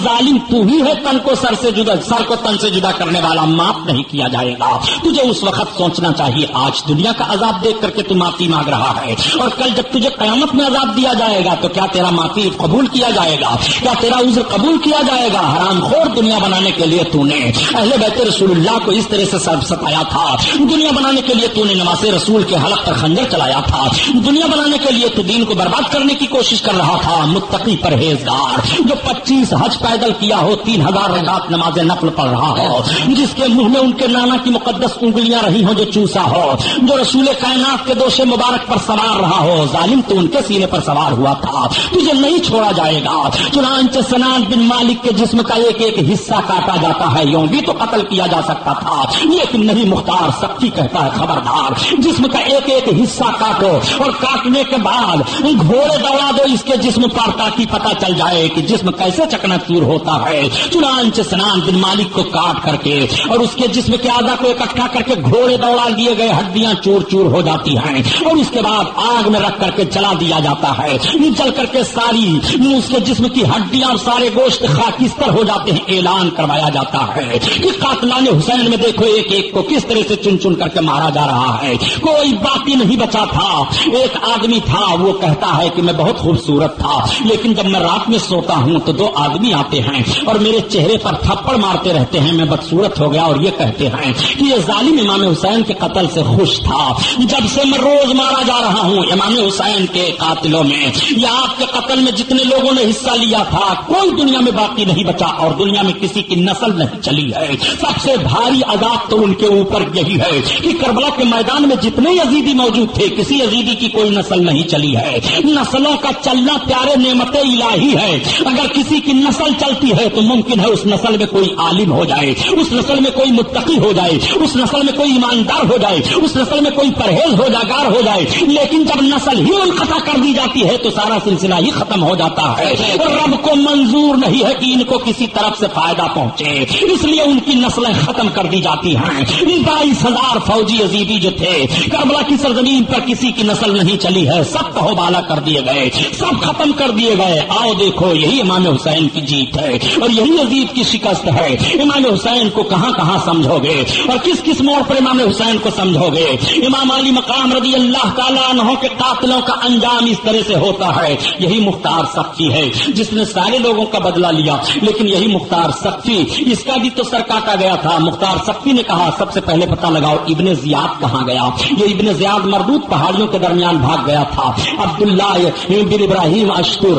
ظالم تو ہی ہے تن کو سر کو تن سے جدا کرنے والا. معاف نہیں کیا جائے گا. تجھے اس وقت سوچنا چاہیے آج دنیا کا عذاب دیکھ کر کے تو معافی مانگ رہا ہے اور کل جب تجھے قیامت میں عذاب دیا جائے گا تو کیا تیرا معافی قبول کیا جائے گا؟ کیا تیرا عذر قبول کیا جائے گا؟ حرام خور دنیا بنانے کے لیے تو نے اہل بیت رسول اللہ کو اس طرح سے ستایا تھا. دنیا بنانے کے لیے تو نے نماز رسول کے حلق پر خنجر چلایا تھا. دنیا بنانے کے لیے تو دین کو برباد کرنے کی کوشش کر رہا تھا. متقی پرہیزگار جو 25 حج پیدل کیا ہو، 3000 رکعت نماز نفل پڑھ رہا ہو، جس کے منہ میں ان کے نانا کی مقدس انگلیاں رہی ہوں جو چوسا ہو، جو رسول کائنات کے دوش مبارک پر سوار رہا ہو. ظالم تو ان کے سینے پر سوار ہوا تھا. تجھے نہیں چھوڑا جائے گا. چنانچہ سنان بن مالک کے جسم کا ایک ایک حصہ کاٹا جاتا ہے. یوں بھی تو قتل کیا جا سکتا تھا لیکن نہیں. مختار سختی کہتا ہے خبردار، جسم کا ایک ایک حصہ کاٹو اور کاٹنے کے بعد گھوڑے دوڑا دو اس کے جسم پر تاکہ پتہ چل جائے کہ جسم کیسے چکنا چور ہوتا ہے. چنانچہ سنان بن مالک کو کاٹ کر کے اور اس کے جسم کے اعضاء کو اکٹھا کر کے گھوڑے دوڑا دیے گئے. ہڈیاں چور چور ہو جاتی ہیں اور اس کے بعد آگ میں رکھ رکھ کر کے جلا دیا جاتا ہے، جل کر کے ساری اس کے جسم کی ہڈیاں اور سارے گوشت خاکستر ہو جاتے ہیں۔ اعلان کروایا جاتا ہے کہ قاتلان حسین میں دیکھو ایک ایک کو کس طرح سے چن چن کر کے مارا جا رہا ہے، کوئی باقی نہیں بچا تھا۔ ایک آدمی تھا، وہ کہتا ہے کہ میں بہت خوبصورت تھا، لیکن جب میں رات میں سوتا ہوں تو دو آدمی آتے ہیں اور میرے چہرے پر تھپڑ مارتے رہتے ہیں، میں بدصورت ہو گیا، اور یہ کہتے ہیں کہ یہ ظالم امام حسین کے قتل سے خوش تھا، جب سے میں روز مارا جا رہا ہوں امام حسین کے قاتلوں میں یا آپ کے قتل میں جتنے لوگوں نے حصہ لیا تھا کوئی دنیا میں باقی نہیں بچا، اور دنیا میں کسی کی نسل نہیں چلی ہے۔ سب سے بھاری عذاب تو ان کے اوپر یہی ہے کہ کربلا کے میدان میں جتنے یزیدی موجود تھے کسی یزیدی کی کوئی نسل نہیں چلی ہے۔ نسلوں کا چلنا پیارے نعمت الہی ہے، اگر کسی کی نسل چلتی ہے تو ممکن ہے اس نسل میں کوئی عالم ہو جائے، اس نسل میں کوئی متقی ہو جائے، اس نسل میں کوئی ایماندار ہو جائے، اس نسل میں کوئی پرہیزگار ہو جائے، لیکن جب نسل ہی منقطع کر دی جاتی ہے تو سارا سلسلہ ہی ختم ہو جاتا ہے۔ اور رب کو منظور نہیں ہے کہ ان کو کسی طرف سے فائدہ پہنچے، اس لیے ان کی نسلیں ختم کر دی جاتی ہیں۔ 22,000 فوجی یزیدی جو تھے کربلا کی سرزمین پر کسی کی نسل نہیں چلی ہے، سب کو حوالہ کر دیے گئے، سب ختم کر دیے گئے۔ آؤ دیکھو یہی امام حسین کی جیت ہے اور یہی یزید کی شکست ہے۔ امام حسین کو کہاں کہاں سمجھو گے اور کس کس موڑ پر امام حسین کو سمجھو گے؟ امام علی مقام رضی اللہ تعالیٰ عنہ کے قاتلوں کا انجام اس طرح سے ہوتا ہے۔ یہی مختار سقفی ہے جس نے سارے لوگوں کا بدلہ لیا، لیکن یہی مختار سقفی، اس کا بھی تو سر کاٹا گیا تھا۔ مختار سقفی نے کہا سب سے پہلے پتہ لگاؤ ابن زیاد کہاں گیا۔ یہ ابن زیاد مردود پہاڑیوں کے درمیان بھاگ گیا تھا۔ عبداللہ بن ابراہیم اشتر،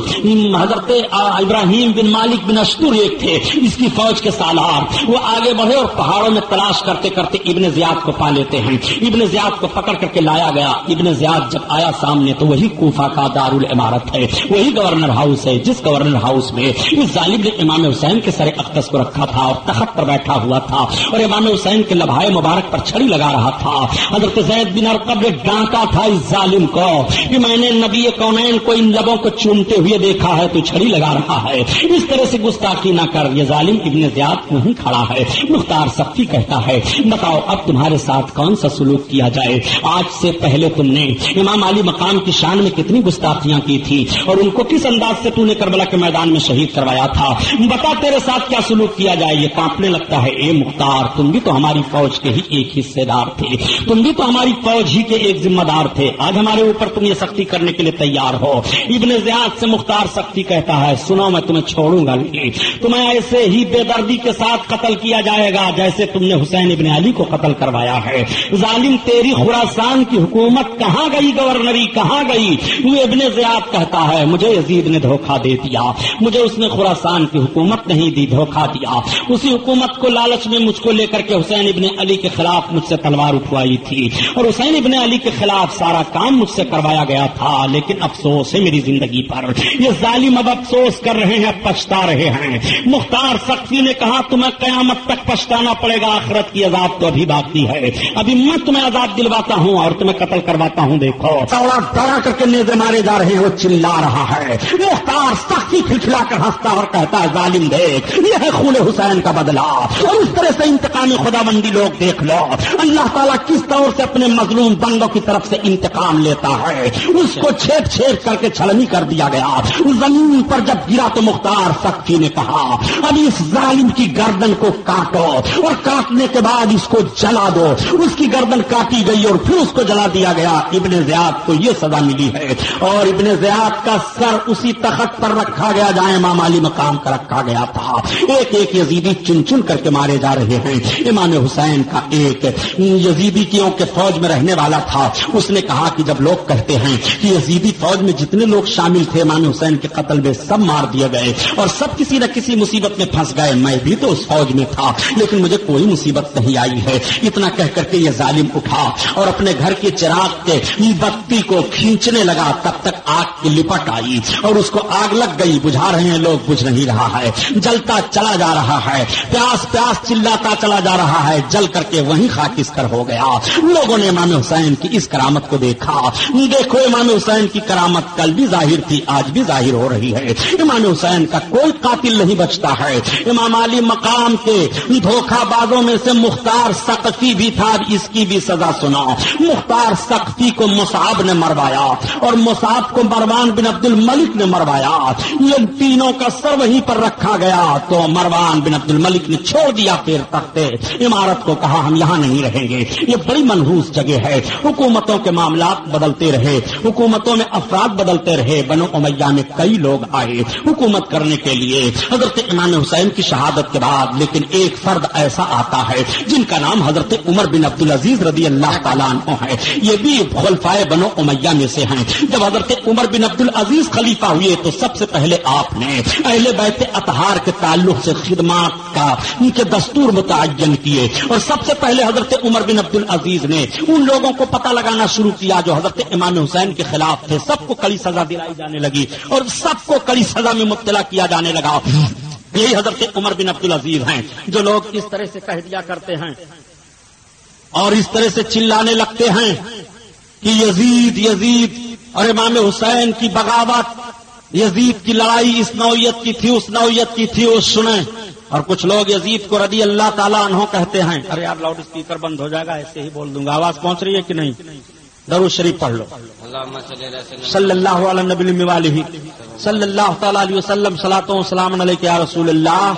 حضرت ابراہیم بن مالک بن اشتر ایک تھے، اس کی فوج کے سالار، وہ آگے بڑھے اور پہاڑوں میں تلاش کرتے کرتے ابن زیاد کو پا لیتے ہیں۔ ابن زیاد کو پکڑ کر کے لایا گیا۔ ابن زیاد جب آیا سامنے تو وہی کوفہ کا دارالعمارت ہے، وہی گورنر ہاؤس ہے جس گورنر ہاؤس میں اس ظالم نے امام حسین کے سر اقدس کو رکھا تھا اور تخت پر بیٹھا ہوا تھا اور امام حسین کے لبھائے مبارک پر چھڑی لگا رہا تھا۔ حضرت زید بن ارقم نے ڈانٹا تھا اس ظالم کو کہ میں نے نبی کونین کو ان لبوں کو چومتے ہوئے دیکھا ہے، تو چھڑی لگا رہا ہے، اس طرح سے گستاخی نہ کر۔ یہ ظالم ابن زیاد وہیں کھڑا ہے۔ مختار سقفی کہتا ہے بتاؤ اب تمہارے ساتھ کون سا سلوک کیا جائے؟ آج سے پہلے تم نے امام علی مقام کی شان میں کتنی گستاخیاں کی تھی اور ان کو کس انداز سے تو نے کربلا کے میدان میں شہید کروایا تھا، بتا تیرے ساتھ کیا سلوک کیا جائے؟ یہ کانپنے لگتا ہے۔ اے مختار تم بھی تو ہماری فوج کے ہی ایک حصے دار تھے، تم بھی تو ہماری فوج ہی کے ایک ذمہ دار تھے، آج ہمارے اوپر تم یہ سختی کرنے کے لیے تیار ہو۔ ابن زیاد سے مختار سختی کہتا ہے سنو میں تمہیں چھوڑوں گا نہیں، تمہیں ایسے ہی بے دردی کے ساتھ قتل کیا جائے گا جیسے تم نے حسین ابن علی کو قتل کروایا ہے۔ ظالم تیری خراسان کی حکومت کہاں گئی، گورنری کہاں گئی؟ وہ ابن زیاد کہتا ہے مجھے یزید نے دھوکہ دے دیا، مجھے اس نے خراسان کی حکومت نہیں دی، دھوکہ دیا۔ اسی حکومت کو لالچ میں مجھ کو لے کر کے حسین ابن علی کے خلاف مجھ سے تلوار اٹھوائی تھی اور حسین ابن علی کے خلاف سارا کام مجھ سے کروایا گیا تھا، لیکن افسوس ہے میری زندگی پر، یہ ظالم اب افسوس کر رہے ہیں، پچھتا رہے ہیں۔ مختار سقفی نے کہا تمہیں قیامت تک پچھتانا پڑے گا، آخرت کی عذاب تو ابھی باقی ہے، ابھی میں تمہیں عذاب دلواتا ہوں اور تمہیں قتل کرواتا ہوں۔ دیکھو ڈرا کر کے نیزے مارے جا رہے ہیں، وہ چلا رہا ہے۔ مختار سختی کھلکھلا کر ہنستا اور کہتا ہے ظالم دیکھ یہ ہے خون حسین کا بدلہ، اور اس طرح سے انتقامی خدا بندی لوگ دیکھ لو اللہ تعالیٰ کس طور سے اپنے مظلوم بندوں کی طرف سے انتقام لیتا ہے۔ اس کو چھیڑ چھیڑ کر کے چھلنی کر دیا گیا، زمین پر جب گرا تو مختار سقفی نے کہا اب اس ظالم کی گردن کو کاٹو اور کاٹنے کے بعد اس کو جلا دو۔ اس کی گردن کاٹی گئی اور پھر اس کو جلا دیا گیا۔ ابن زیاد کو یہ سزا ملی ہے اور ابن زیاد کا سر اسی تخت پر رکھا گیا جہاں امام علی مقام کا رکھا گیا تھا۔ ایک ایک یزیدی چن چن کر کے مارے جا رہے ہیں۔ امام حسین کا ایک یزیدی کیوں کے فوج میں رہنے والا تھا، اس نے کہا کہ جب لوگ کہتے ہیں کہ یزیدی فوج میں جتنے لوگ شامل تھے امام حسین کے قتل میں سب مار دیے گئے اور سب کسی نہ کسی مصیبت میں پھنس گئے، میں بھی تو اس فوج میں تھا لیکن مجھے کوئی مصیبت نہیں آئی ہے۔ اتنا کہہ کر کے یہ ظالم اٹھا اور اپنے گھر کے چراغ کے بتی کو کھینچنے لگا، تب تک آگ کی لپٹ آئی اور اس کو آگ لگ گئی۔ بجھا رہے ہیں لوگ، بجھ نہیں رہا ہے، جلتا چلا جا رہا ہے، پیاس پیاس چلاتا چلا جا رہا ہے، جل کر کے وہیں خاکستر ہو گیا۔ لوگوں نے امام حسین کی اس کرامت کو دیکھا۔ دیکھو امام حسین کی کرامت کل بھی ظاہر تھی، آج بھی ظاہر ہو رہی ہے۔ امام حسین کا کوئی قاتل نہیں بچتا ہے۔ امام علی مقام کے دھوکہ بازوں میں سے مختار سقفی بھی تھا، اس کی بھی سزا سنا۔ مختار سقفی کو مصعب نے مروایا اور مصعب کو مروان بن عبد الملک نے مروایا. یہ تینوں کا سر وہیں پر رکھا گیا تو مروان بن عبد الملک نے چھوڑ دیا پھر تخت امارت کو, کہا ہم یہاں نہیں رہیں گے, یہ بڑی منحوس جگہ ہے. حکومتوں کے معاملات بدلتے رہے, حکومتوں میں افراد بدلتے رہے. بنو امیہ میں کئی لوگ آئے حکومت کرنے کے لیے حضرت امام حسین کی شہادت کے بعد, لیکن ایک فرد ایسا آتا ہے جن کا نام حضرت عمر بن عبد العزیز رضی اللہ تعالیٰ عنہ ہے. یہ بھی خلفائے بنو امیہ میں سے ہیں. جب حضرت عمر بن عبد العزیز خلیفہ ہوئے تو سب سے پہلے آپ نے اہل بیت اطہار کے تعلق سے خدمات کا ان کے دستور متعین کیے, اور سب سے پہلے حضرت عمر بن عبد العزیز نے ان لوگوں کو پتہ لگانا شروع کیا جو حضرت امام حسین کے خلاف تھے. سب کو کڑی سزا دلائی جانے لگی اور سب کو کڑی سزا میں مبتلا کیا جانے لگا. یہی حضرت عمر بن عبد العزیز ہیں جو لوگ اس طرح سے کہہ دیا کرتے ہیں اور اس طرح سے چلانے لگتے ہیں کہ یزید یزید اور امام حسین کی بغاوت, یزید کی لڑائی اس نوعیت کی تھی اس نوعیت کی تھی, وہ سنیں. اور کچھ لوگ یزید کو رضی اللہ تعالیٰ عنہ کہتے ہیں. ارے یار لاؤڈ اسپیکر بند ہو جائے گا, ایسے ہی بول دوں گا. آواز پہنچ رہی ہے کہ نہیں؟ درود شریف پڑھ لو. صلی اللہ علیہ نبی والہ صلی اللہ تعالی علیہ وسلم. صلاۃ و سلام علیک یا رسول اللہ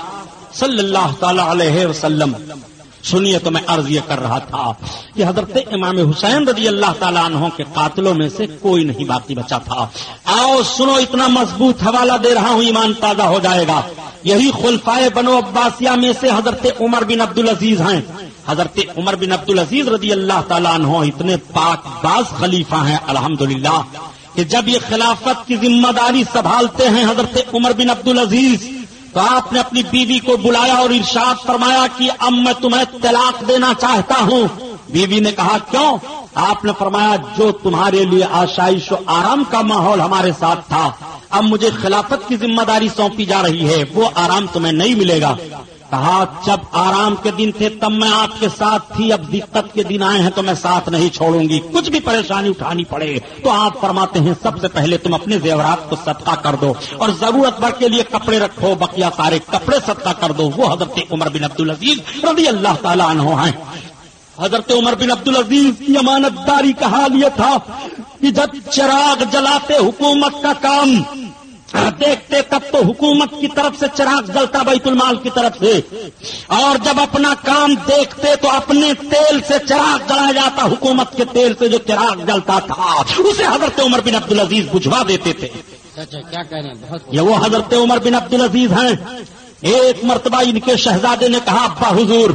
صلی اللہ تعالی علیہ وسلم. سنیے تو میں عرض یہ کر رہا تھا کہ حضرت امام حسین رضی اللہ تعالیٰ عنہ کے قاتلوں میں سے کوئی نہیں باقی بچا تھا. آؤ سنو, اتنا مضبوط حوالہ دے رہا ہوں, ایمان تازہ ہو جائے گا. یہی خلفائے بنو عباسیہ میں سے حضرت عمر بن عبد العزیز ہیں. حضرت عمر بن عبد العزیز رضی اللہ تعالیٰ عنہ اتنے پاک باز خلیفہ ہیں الحمدللہ کہ جب یہ خلافت کی ذمہ داری سنبھالتے ہیں حضرت عمر بن عبد العزیز, تو آپ نے اپنی بیوی کو بلایا اور ارشاد فرمایا کہ اب میں تمہیں طلاق دینا چاہتا ہوں. بیوی نے کہا کیوں؟ آپ نے فرمایا جو تمہارے لیے آشائش و آرام کا ماحول ہمارے ساتھ تھا, اب مجھے خلافت کی ذمہ داری سونپی جا رہی ہے, وہ آرام تمہیں نہیں ملے گا. کہا جب آرام کے دن تھے تب میں آپ کے ساتھ تھی, اب دقت کے دن آئے ہیں تو میں ساتھ نہیں چھوڑوں گی. کچھ بھی پریشانی اٹھانی پڑے تو آپ فرماتے ہیں سب سے پہلے تم اپنے زیورات کو صدقہ کر دو اور ضرورت بھر کے لیے کپڑے رکھو, بقیہ سارے کپڑے صدقہ کر دو. وہ حضرت عمر بن عبد العزیز رضی اللہ تعالیٰ عنہ ہیں. حضرت عمر بن عبد العزیز کی امانت داری کا حال یہ تھا کہ جب چراغ جلاتے حکومت کا کام دیکھتے تب تو حکومت کی طرف سے چراغ جلتا بیت المال کی طرف سے, اور جب اپنا کام دیکھتے تو اپنے تیل سے چراغ جلایا جاتا, حکومت کے تیل سے جو چراغ جلتا تھا اسے حضرت عمر بن عبد العزیز بجھوا دیتے تھے. کیا کہہ رہے ہیں؟ یہ وہ حضرت عمر بن عبد العزیز ہیں. ایک مرتبہ ان کے شہزادے نے کہا ابا حضور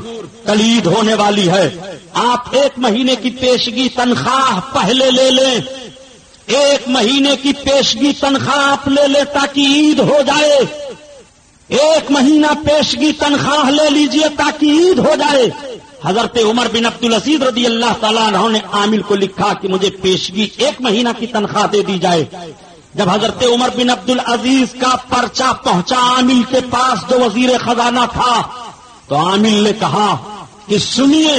کلید ہونے والی ہے, آپ 1 مہینے کی پیشگی تنخواہ پہلے لے لیں, 1 مہینے کی پیشگی تنخواہ آپ لے لیں تاکہ عید ہو جائے. 1 مہینہ پیشگی تنخواہ لے لیجئے تاکہ عید ہو جائے. حضرت عمر بن عبد العزیز رضی اللہ تعالیٰ عنہ نے عامل کو لکھا کہ مجھے پیشگی 1 مہینہ کی تنخواہ دے دی جائے. جب حضرت عمر بن عبد العزیز کا پرچہ پہنچا عامل کے پاس جو وزیر خزانہ تھا, تو عامل نے کہا کہ سنیے,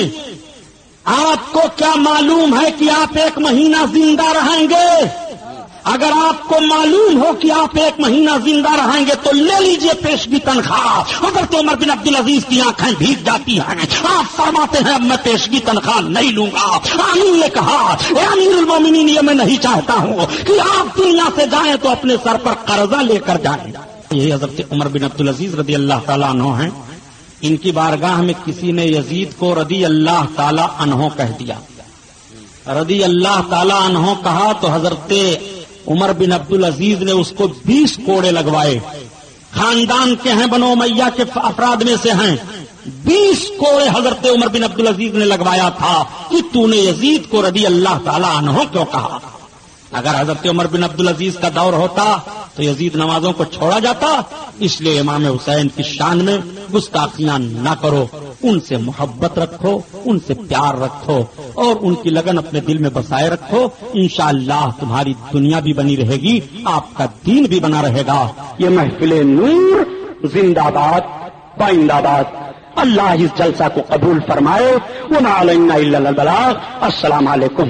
آپ کو کیا معلوم ہے کہ آپ 1 مہینہ زندہ رہیں گے؟ اگر آپ کو معلوم ہو کہ آپ 1 مہینہ زندہ رہیں گے تو لے لیجئے پیشگی تنخواہ. حضرت عمر بن عبد العزیز کی آنکھیں بھیگ جاتی ہیں, آپ فرماتے ہیں اب میں پیشگی تنخواہ نہیں لوں گا. عامل نے کہا اے امیر المومنین, یہ میں نہیں چاہتا ہوں کہ آپ دنیا سے جائیں تو اپنے سر پر قرضہ لے کر جائیں. یہی حضرت عمر بن عبد العزیز رضی اللہ تعالیٰ عنہ ہیں. ان کی بارگاہ میں کسی نے یزید کو رضی اللہ تعالیٰ عنہ کہہ دیا. رضی اللہ تعالیٰ عنہ کہا تو حضرت عمر بن عبد العزیز نے اس کو 20 کوڑے لگوائے. خاندان کے ہیں, بنو امیہ کے افراد میں سے ہیں. 20 کوڑے حضرت عمر بن عبد العزیز نے لگوایا تھا کہ تو نے یزید کو رضی اللہ تعالیٰ عنہ کیوں کہا. اگر حضرت عمر بن عبد العزیز کا دور ہوتا تو یزید نمازوں کو چھوڑا جاتا. اس لیے امام حسین کی شان میں گستاخیاں نہ کرو, ان سے محبت رکھو, ان سے پیار رکھو اور ان کی لگن اپنے دل میں بسائے رکھو. انشاءاللہ تمہاری دنیا بھی بنی رہے گی, آپ کا دین بھی بنا رہے گا. یہ محفل نور زندہ باد پائندہ باد. اللہ اس جلسہ کو قبول فرمائے. وما علینا الا البلاغ. السلام علیکم.